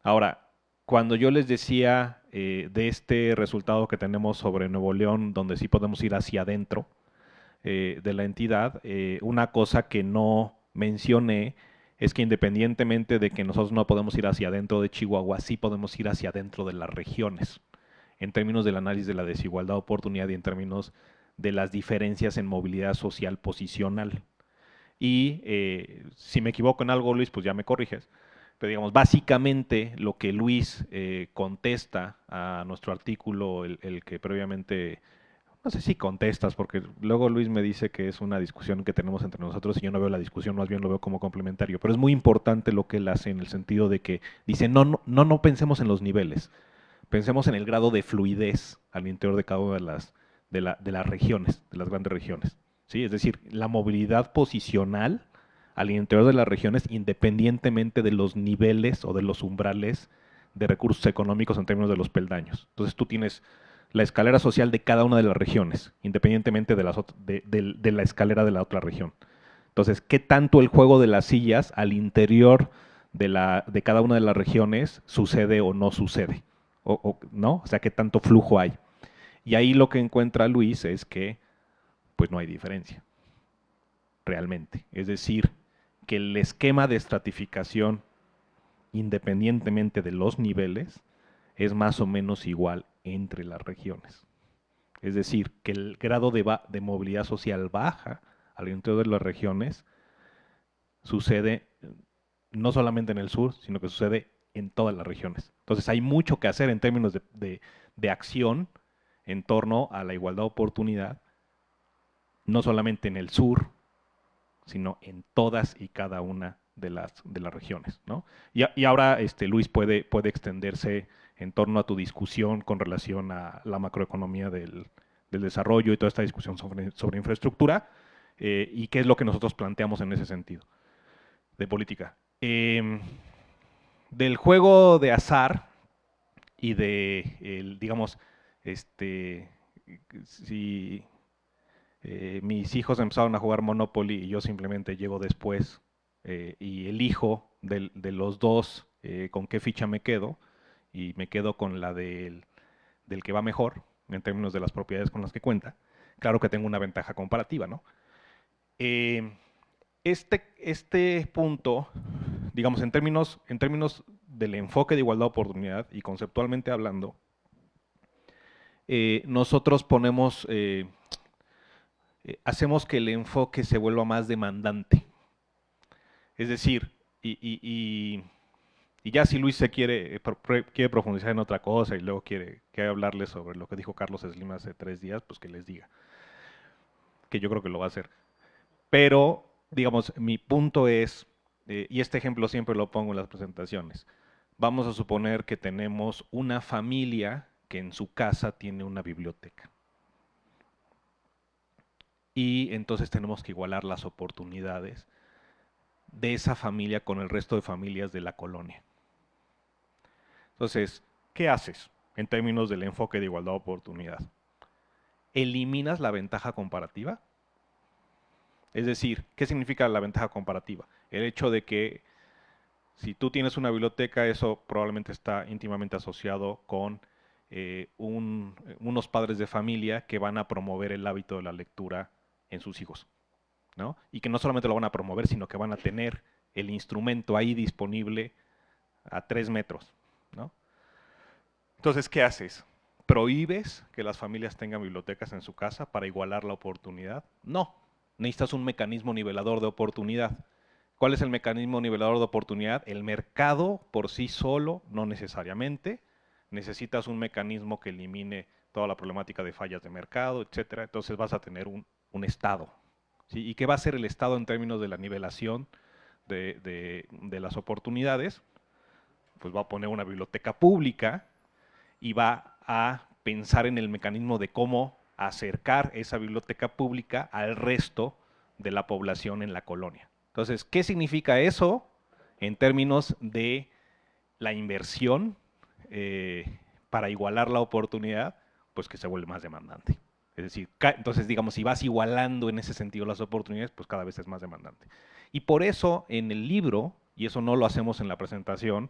Ahora, cuando yo les decía de este resultado que tenemos sobre Nuevo León, donde sí podemos ir hacia adentro de la entidad, una cosa que no mencioné es que independientemente de que nosotros no podemos ir hacia adentro de Chihuahua, sí podemos ir hacia adentro de las regiones, en términos del análisis de la desigualdad de oportunidad y en términos de las diferencias en movilidad social posicional. Y si me equivoco en algo, Luis, pues ya me corriges. Pero digamos, básicamente lo que Luis contesta a nuestro artículo, el que previamente, no sé si contestas, porque luego Luis me dice que es una discusión que tenemos entre nosotros y yo no veo la discusión, más bien lo veo como complementario. Pero es muy importante lo que él hace en el sentido de que dice, no pensemos en los niveles, pensemos en el grado de fluidez al interior de cada una de las regiones, de las grandes regiones. ¿Sí? Es decir, la movilidad posicional al interior de las regiones, independientemente de los niveles o de los umbrales de recursos económicos en términos de los peldaños. Entonces tú tienes la escalera social de cada una de las regiones, independientemente de la escalera de la otra región. Entonces, ¿qué tanto el juego de las sillas al interior de cada una de las regiones sucede o no sucede? ¿No? O sea, ¿qué tanto flujo hay? Y ahí lo que encuentra Luis es que pues no hay diferencia, realmente. Es decir, que el esquema de estratificación, independientemente de los niveles, es más o menos igual entre las regiones. Es decir, que el grado de movilidad social baja al interior de las regiones sucede no solamente en el sur, sino que sucede en todas las regiones. Entonces hay mucho que hacer en términos de acción en torno a la igualdad de oportunidad, no solamente en el sur, sino en todas y cada una de las regiones, ¿no? Y ahora Luis puede extenderse en torno a tu discusión con relación a la macroeconomía del desarrollo y toda esta discusión sobre infraestructura, y qué es lo que nosotros planteamos en ese sentido de política. Del juego de azar y de, digamos, si mis hijos empezaron a jugar Monopoly y yo simplemente llego después y elijo de los dos con qué ficha me quedo, y me quedo con la del que va mejor en términos de las propiedades con las que cuenta, claro que tengo una ventaja comparativa, ¿no? Este punto, digamos, en términos del enfoque de igualdad de oportunidad y conceptualmente hablando, nosotros ponemos, hacemos que el enfoque se vuelva más demandante. Es decir, y ya si Luis se quiere profundizar en otra cosa y luego quiere hablarles sobre lo que dijo Carlos Slim hace 3 días, pues que les diga, que yo creo que lo va a hacer. Pero, digamos, mi punto es, y este ejemplo siempre lo pongo en las presentaciones, vamos a suponer que tenemos una familia que en su casa tiene una biblioteca. Y entonces tenemos que igualar las oportunidades de esa familia con el resto de familias de la colonia. Entonces, ¿qué haces en términos del enfoque de igualdad de oportunidad? ¿Eliminas la ventaja comparativa? Es decir, ¿qué significa la ventaja comparativa? El hecho de que si tú tienes una biblioteca, eso probablemente está íntimamente asociado con unos padres de familia que van a promover el hábito de la lectura en sus hijos, ¿no? Y que no solamente lo van a promover, sino que van a tener el instrumento ahí disponible a 3 metros, ¿no? Entonces, ¿qué haces? ¿Prohíbes que las familias tengan bibliotecas en su casa para igualar la oportunidad? No, necesitas un mecanismo nivelador de oportunidad. ¿Cuál es el mecanismo nivelador de oportunidad? El mercado por sí solo, no necesariamente. Necesitas un mecanismo que elimine toda la problemática de fallas de mercado, etcétera. Entonces vas a tener un Estado. ¿Sí? ¿Y qué va a hacer el Estado en términos de la nivelación de las oportunidades? Pues va a poner una biblioteca pública y va a pensar en el mecanismo de cómo acercar esa biblioteca pública al resto de la población en la colonia. Entonces, ¿qué significa eso en términos de la inversión para igualar la oportunidad? Pues que se vuelve más demandante. Es decir, entonces, digamos, si vas igualando en ese sentido las oportunidades, pues cada vez es más demandante. Y por eso en el libro, y eso no lo hacemos en la presentación,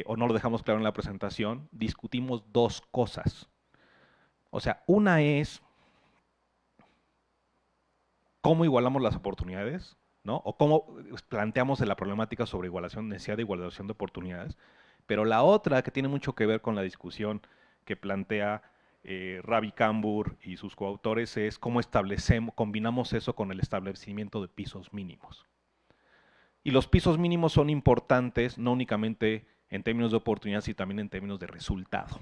o no lo dejamos claro en la presentación, discutimos dos cosas. O sea, una es cómo igualamos las oportunidades, ¿no? O cómo planteamos la problemática sobre igualación, necesidad de igualación de oportunidades. Pero la otra, que tiene mucho que ver con la discusión que plantea Ravi Kambur y sus coautores, es cómo combinamos eso con el establecimiento de pisos mínimos. Y los pisos mínimos son importantes no únicamente en términos de oportunidad, sino también en términos de resultado.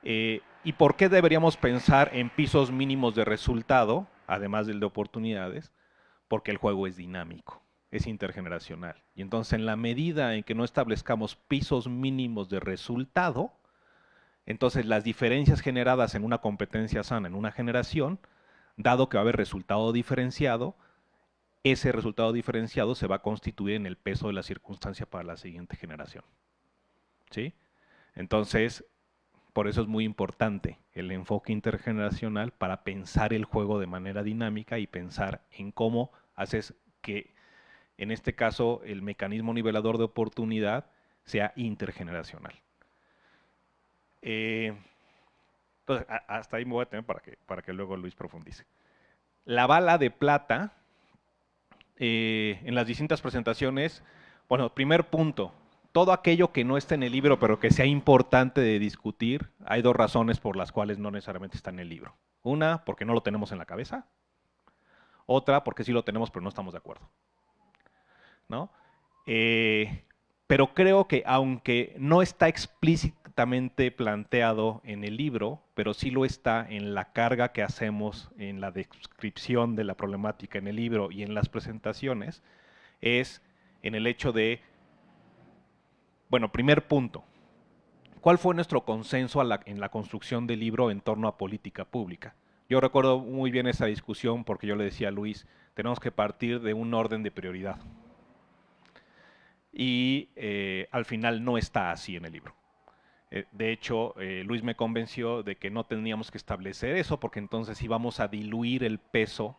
¿Y por qué deberíamos pensar en pisos mínimos de resultado, además del de oportunidades? Porque el juego es dinámico, es intergeneracional. Y entonces, en la medida en que no establezcamos pisos mínimos de resultado, entonces las diferencias generadas en una competencia sana en una generación, dado que va a haber resultado diferenciado, ese resultado diferenciado se va a constituir en el peso de la circunstancia para la siguiente generación. ¿Sí? Entonces, por eso es muy importante el enfoque intergeneracional para pensar el juego de manera dinámica y pensar en cómo haces que, en este caso, el mecanismo nivelador de oportunidad sea intergeneracional. Entonces, hasta ahí me voy a tener para que luego Luis profundice. La bala de plata, en las distintas presentaciones, bueno, primer punto, todo aquello que no está en el libro, pero que sea importante de discutir, hay dos razones por las cuales no necesariamente está en el libro. Una, porque no lo tenemos en la cabeza. Otra, porque sí lo tenemos, pero no estamos de acuerdo. ¿No? Pero creo que aunque no está explícitamente planteado en el libro, pero sí lo está en la carga que hacemos en la descripción de la problemática en el libro y en las presentaciones, es en el hecho de, bueno, primer punto, ¿cuál fue nuestro consenso en la construcción del libro en torno a política pública? Yo recuerdo muy bien esa discusión porque yo le decía a Luis, tenemos que partir de un orden de prioridad. Y al final no está así en el libro. De hecho, Luis me convenció de que no teníamos que establecer eso porque entonces íbamos a diluir el peso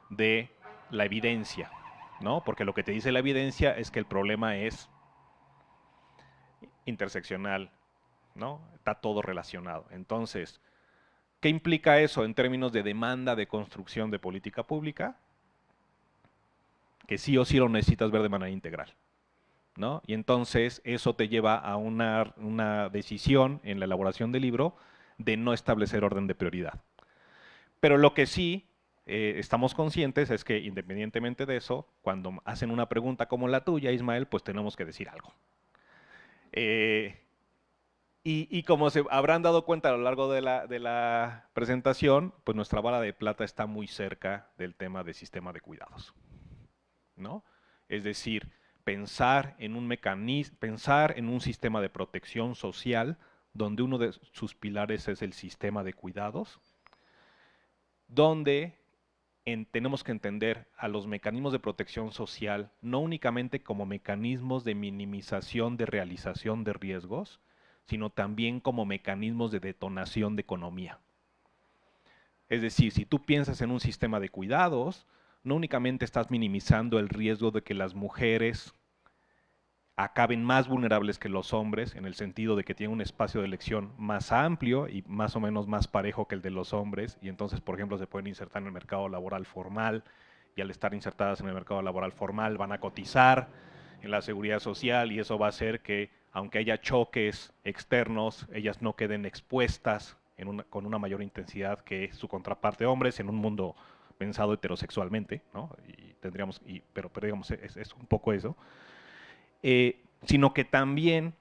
de la evidencia, ¿no? Porque lo que te dice la evidencia es que el problema es interseccional, ¿no? Está todo relacionado. Entonces, ¿qué implica eso en términos de demanda de construcción de política pública? Que sí o sí lo necesitas ver de manera integral, ¿no? Y entonces eso te lleva a una decisión en la elaboración del libro de no establecer orden de prioridad. Pero lo que sí estamos conscientes es que independientemente de eso, cuando hacen una pregunta como la tuya, Ismael, pues tenemos que decir algo. Y como se habrán dado cuenta a lo largo de la presentación, pues nuestra bala de plata está muy cerca del tema del sistema de cuidados, ¿no? Es decir, pensar en un mecanismo, pensar en un sistema de protección social donde uno de sus pilares es el sistema de cuidados, donde tenemos que entender a los mecanismos de protección social no únicamente como mecanismos de minimización de realización de riesgos, sino también como mecanismos de detonación de economía. Es decir, si tú piensas en un sistema de cuidados, no únicamente estás minimizando el riesgo de que las mujeres acaben más vulnerables que los hombres, en el sentido de que tienen un espacio de elección más amplio y más o menos más parejo que el de los hombres, y entonces, por ejemplo, se pueden insertar en el mercado laboral formal, y al estar insertadas en el mercado laboral formal van a cotizar en la seguridad social, y eso va a hacer que, aunque haya choques externos, ellas no queden expuestas con una mayor intensidad que su contraparte hombres en un mundo pensado heterosexualmente, ¿no? Y tendríamos, pero digamos, es un poco eso. Sino que también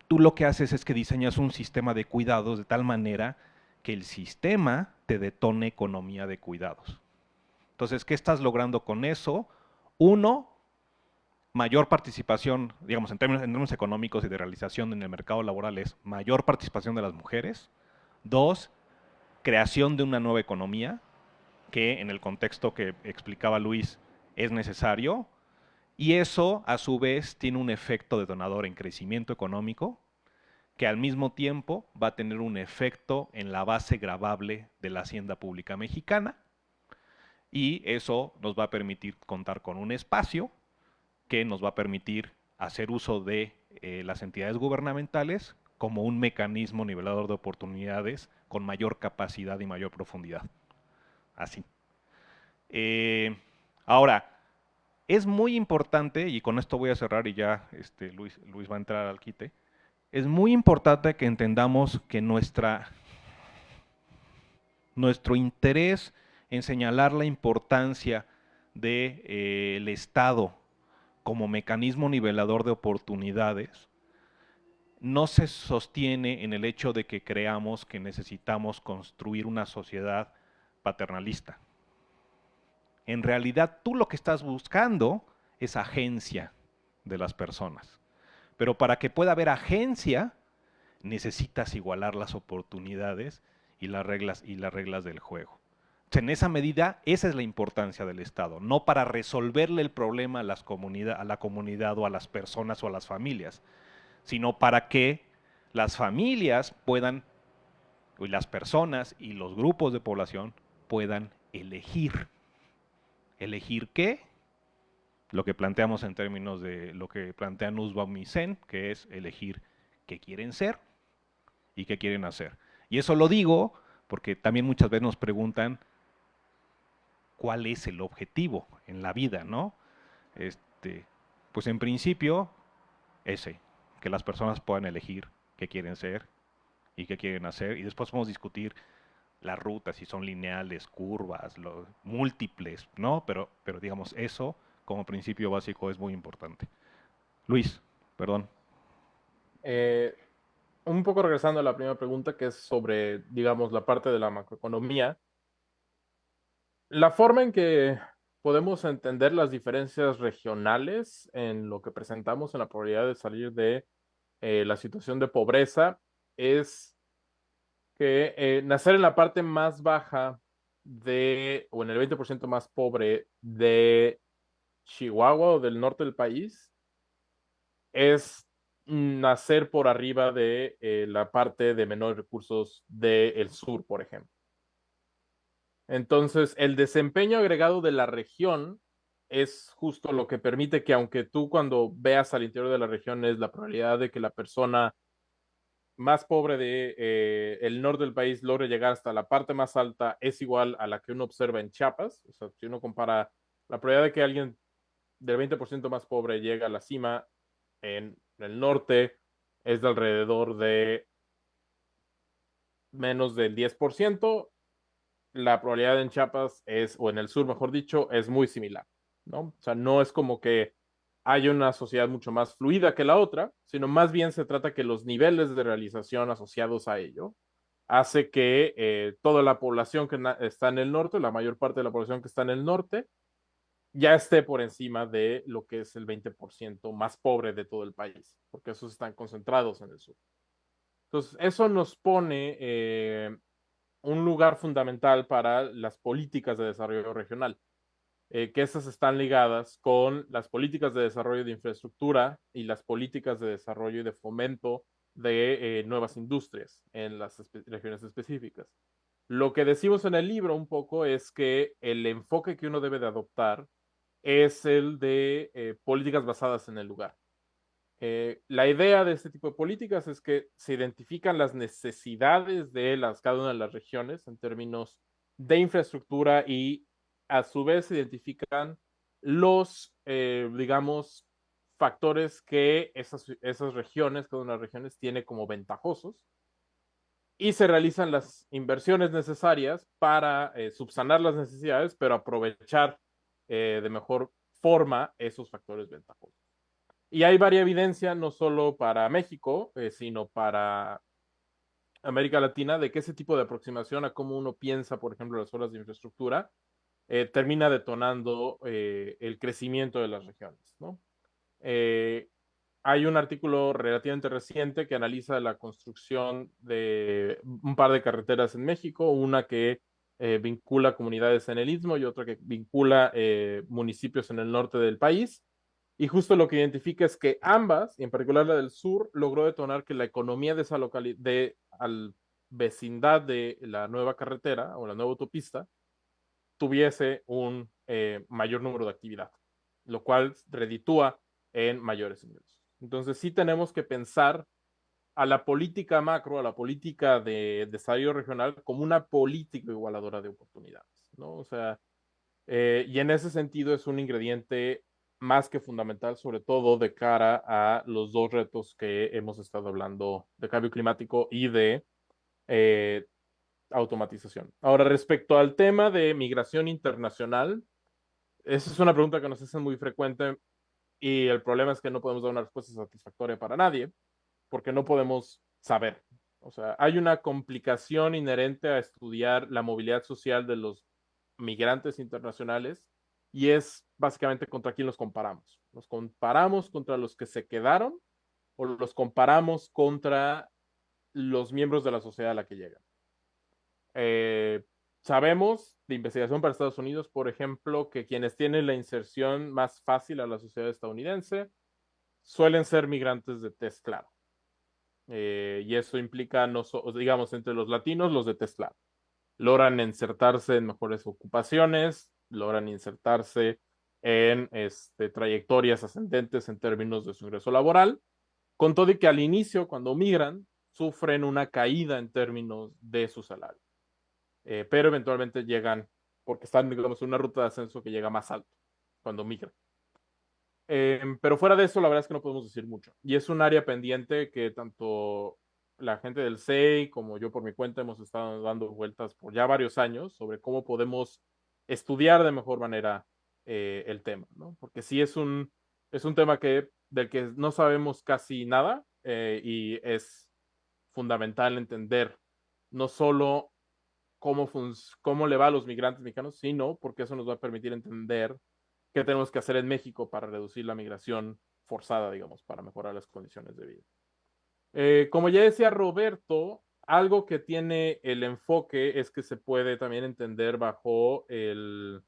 tú lo que haces es que diseñas un sistema de cuidados de tal manera que el sistema te detone economía de cuidados. Entonces, ¿qué estás logrando con eso? Uno, mayor participación, digamos, en términos económicos y de realización en el mercado laboral es mayor participación de las mujeres. Dos, creación de una nueva economía, que en el contexto que explicaba Luis es necesario. Y eso, a su vez, tiene un efecto detonador en crecimiento económico, que al mismo tiempo va a tener un efecto en la base gravable de la hacienda pública mexicana. Y eso nos va a permitir contar con un espacio que nos va a permitir hacer uso de las entidades gubernamentales como un mecanismo nivelador de oportunidades con mayor capacidad y mayor profundidad. Así. Ahora, es muy importante, y con esto voy a cerrar y ya Luis va a entrar al quite, es muy importante que entendamos que nuestro interés en señalar la importancia del Estado como mecanismo nivelador de oportunidades no se sostiene en el hecho de que creamos que necesitamos construir una sociedad paternalista. En realidad, tú lo que estás buscando es agencia de las personas. Pero para que pueda haber agencia, necesitas igualar las oportunidades y las reglas del juego. En esa medida, esa es la importancia del Estado, no para resolverle el problema a la comunidad o a las personas o a las familias, sino para que las familias puedan, y las personas y los grupos de población puedan elegir. ¿Elegir qué? Lo que planteamos en términos de lo que plantea Nussbaum y Sen, que es elegir qué quieren ser y qué quieren hacer. Y eso lo digo porque también muchas veces nos preguntan cuál es el objetivo en la vida, ¿no? Pues en principio, que las personas puedan elegir qué quieren ser y qué quieren hacer, y después podemos discutir las rutas, si son lineales, curvas, múltiples, ¿no? Pero digamos, eso como principio básico es muy importante. Luis, perdón. Un poco regresando a la primera pregunta, que es sobre, digamos, la parte de la macroeconomía. La forma en que podemos entender las diferencias regionales en lo que presentamos en la probabilidad de salir de la situación de pobreza es que nacer en la parte más baja o en el 20% más pobre de Chihuahua o del norte del país es nacer por arriba de la parte de menores recursos del sur, por ejemplo. Entonces, el desempeño agregado de la región es justo lo que permite que, aunque tú cuando veas al interior de la región es la probabilidad de que la persona más pobre de el norte del país logre llegar hasta la parte más alta es igual a la que uno observa en Chiapas. O sea, si uno compara la probabilidad de que alguien del 20% más pobre llegue a la cima en el norte es de alrededor de menos del 10%. La probabilidad en Chiapas o en el sur, mejor dicho, es muy similar, ¿no? O sea, no es como que haya una sociedad mucho más fluida que la otra, sino más bien se trata que los niveles de realización asociados a ello hace que toda la población que está en el norte, la mayor parte de la población que está en el norte, ya esté por encima de lo que es el 20% más pobre de todo el país, porque esos están concentrados en el sur. Entonces, eso nos pone un lugar fundamental para las políticas de desarrollo regional, que estas están ligadas con las políticas de desarrollo de infraestructura y las políticas de desarrollo y de fomento de nuevas industrias en las regiones específicas. Lo que decimos en el libro un poco es que el enfoque que uno debe de adoptar es el de políticas basadas en el lugar. La idea de este tipo de políticas es que se identifican las necesidades de cada una de las regiones en términos de infraestructura y a su vez se identifican los, digamos, factores que esas regiones, cada una de las regiones tiene como ventajosos y se realizan las inversiones necesarias para subsanar las necesidades, pero aprovechar de mejor forma esos factores ventajosos. Y hay varias evidencia, no solo para México, sino para América Latina, de que ese tipo de aproximación a cómo uno piensa, por ejemplo, las obras de infraestructura, termina detonando el crecimiento de las regiones, ¿no? Hay un artículo relativamente reciente que analiza la construcción de un par de carreteras en México, una que vincula comunidades en el Istmo y otra que vincula municipios en el norte del país. Y justo lo que identifica es que ambas, y en particular la del sur, logró detonar que la economía de esa localidad, al vecindad de la nueva carretera o la nueva autopista, tuviese un mayor número de actividad, lo cual reditúa en mayores ingresos. Entonces sí tenemos que pensar a la política macro, a la política de desarrollo regional como una política igualadora de oportunidades, ¿no? O sea, y en ese sentido es un ingrediente más que fundamental, sobre todo de cara a los dos retos que hemos estado hablando de cambio climático y de automatización. Ahora, respecto al tema de migración internacional, esa es una pregunta que nos hacen muy frecuente y el problema es que no podemos dar una respuesta satisfactoria para nadie porque no podemos saber. O sea, hay una complicación inherente a estudiar la movilidad social de los migrantes internacionales y es básicamente contra quién los comparamos. Los comparamos contra los que se quedaron o los comparamos contra los miembros de la sociedad a la que llegan. Sabemos de investigación para Estados Unidos, por ejemplo, que quienes tienen la inserción más fácil a la sociedad estadounidense suelen ser migrantes de tez claro. Y eso implica, no digamos, entre los latinos, los de tez claro. Logran insertarse en mejores ocupaciones, logran insertarse en trayectorias ascendentes en términos de su ingreso laboral, con todo y que al inicio, cuando migran, sufren una caída en términos de su salario. Pero eventualmente llegan, porque están, digamos, en una ruta de ascenso que llega más alto cuando migran. Pero fuera de eso, la verdad es que no podemos decir mucho. Y es un área pendiente que tanto la gente del CEI como yo por mi cuenta hemos estado dando vueltas por ya varios años sobre cómo podemos estudiar de mejor manera el tema, ¿no? Porque sí es un tema del que no sabemos casi nada y es fundamental entender no solo cómo le va a los migrantes mexicanos, sino porque eso nos va a permitir entender qué tenemos que hacer en México para reducir la migración forzada, digamos, para mejorar las condiciones de vida. Como ya decía Roberto, algo que tiene el enfoque es que se puede también entender bajo el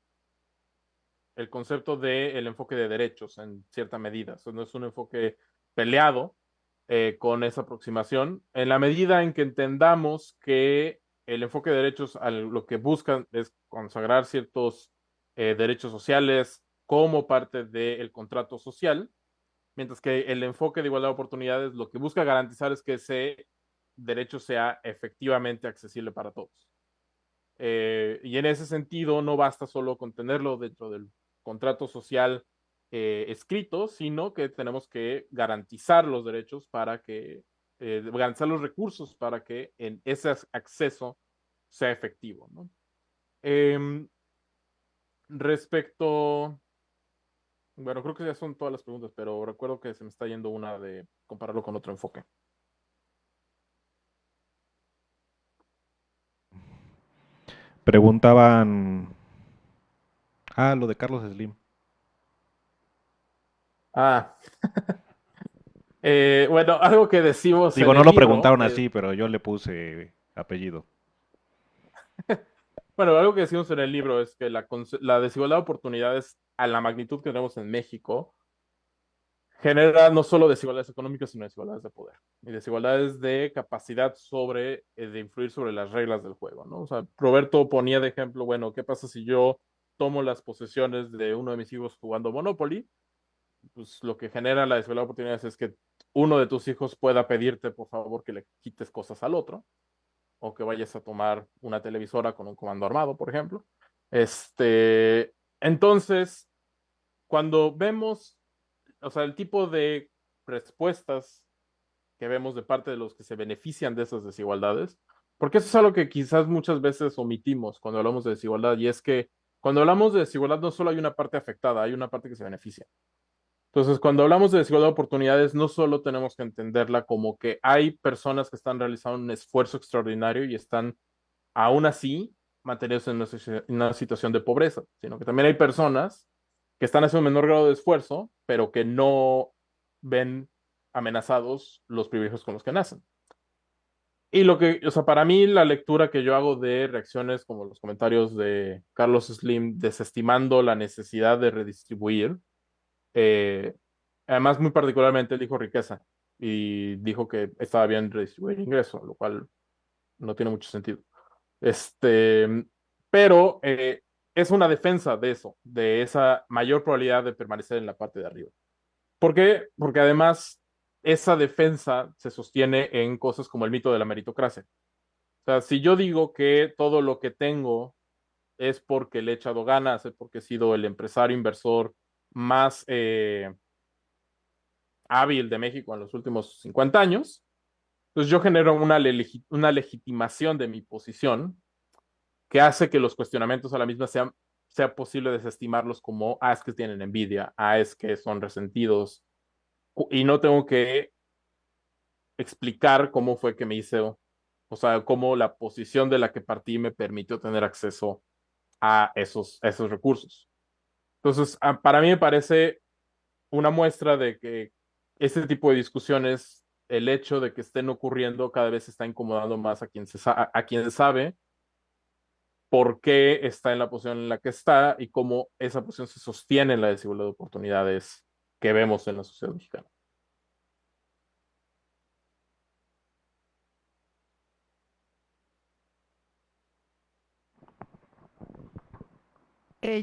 concepto del enfoque de derechos en cierta medida. O sea, no es un enfoque peleado con esa aproximación, en la medida en que entendamos que el enfoque de derechos lo que buscan es consagrar ciertos derechos sociales como parte del contrato social, mientras que el enfoque de igualdad de oportunidades lo que busca garantizar es que ese derecho sea efectivamente accesible para todos. Y en ese sentido no basta solo con tenerlo dentro del contrato social escrito, sino que tenemos que garantizar los derechos para que, garantizar los recursos para que en ese acceso sea efectivo, ¿no? Respecto, bueno, creo que ya son todas las preguntas, pero recuerdo que se me está yendo una de compararlo con otro enfoque. Preguntaban, lo de Carlos Slim. Bueno, algo que decimos Digo, en no el lo libro preguntaron es, así, pero yo le puse apellido. bueno, algo que decimos en el libro es que la desigualdad de oportunidades a la magnitud que tenemos en México genera no solo desigualdades económicas, sino desigualdades de poder y desigualdades de capacidad de influir sobre las reglas del juego, ¿no? O sea, Roberto ponía de ejemplo, bueno, ¿qué pasa si yo tomo las posesiones de uno de mis hijos jugando Monopoly? Pues lo que genera la desigualdad de oportunidades es que uno de tus hijos pueda pedirte, por favor, que le quites cosas al otro, o que vayas a tomar una televisora con un comando armado, por ejemplo. Entonces, cuando vemos, o sea, el tipo de respuestas que vemos de parte de los que se benefician de esas desigualdades, Porque eso es algo que quizás muchas veces omitimos cuando hablamos de desigualdad, y es que cuando hablamos de desigualdad no solo hay una parte afectada, hay una parte que se beneficia. Entonces, cuando hablamos de desigualdad de oportunidades, no solo tenemos que entenderla como que hay personas que están realizando un esfuerzo extraordinario y están aún así manteniéndose en una situación de pobreza, sino que también hay personas que están haciendo un menor grado de esfuerzo, pero que no ven amenazados los privilegios con los que nacen. Y lo que, o sea, para mí la lectura que yo hago de reacciones como los comentarios de Carlos Slim desestimando la necesidad de redistribuir, eh, además muy particularmente él dijo riqueza y dijo que estaba bien redistribuir ingresos, lo cual no tiene mucho sentido. Pero es una defensa de eso, de esa mayor probabilidad de permanecer en la parte de arriba. ¿Por qué? Porque además esa defensa se sostiene en cosas como el mito de la meritocracia. O sea, si yo digo que todo lo que tengo es porque le he echado ganas, es porque he sido el empresario inversor más hábil de México en los últimos 50 años, pues yo genero una legitimación de mi posición que hace que los cuestionamientos a la misma sea posible desestimarlos como, es que tienen envidia, es que son resentidos, y no tengo que explicar cómo fue que me hice, o sea, cómo la posición de la que partí me permitió tener acceso a esos recursos. Entonces, para mí me parece una muestra de que este tipo de discusiones, el hecho de que estén ocurriendo cada vez está incomodando más a quien sabe por qué está en la posición en la que está y cómo esa posición se sostiene en la desigualdad de oportunidades que vemos en la sociedad mexicana.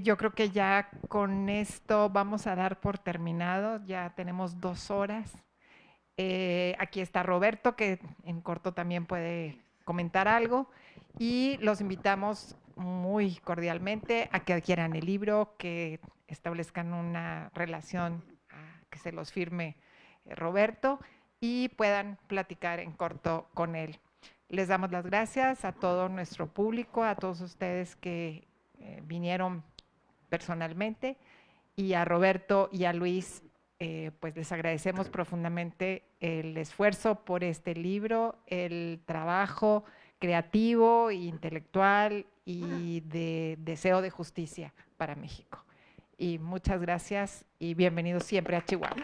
Yo creo que ya con esto vamos a dar por terminado, ya tenemos 2 horas. Aquí está Roberto, que en corto también puede comentar algo, y los invitamos muy cordialmente a que adquieran el libro, que establezcan una relación, que se los firme Roberto y puedan platicar en corto con él. Les damos las gracias a todo nuestro público, a todos ustedes que vinieron personalmente, y a Roberto y a Luis, pues les agradecemos profundamente el esfuerzo por este libro, el trabajo creativo e intelectual y de deseo de justicia para México. Y muchas gracias y bienvenidos siempre a Chihuahua.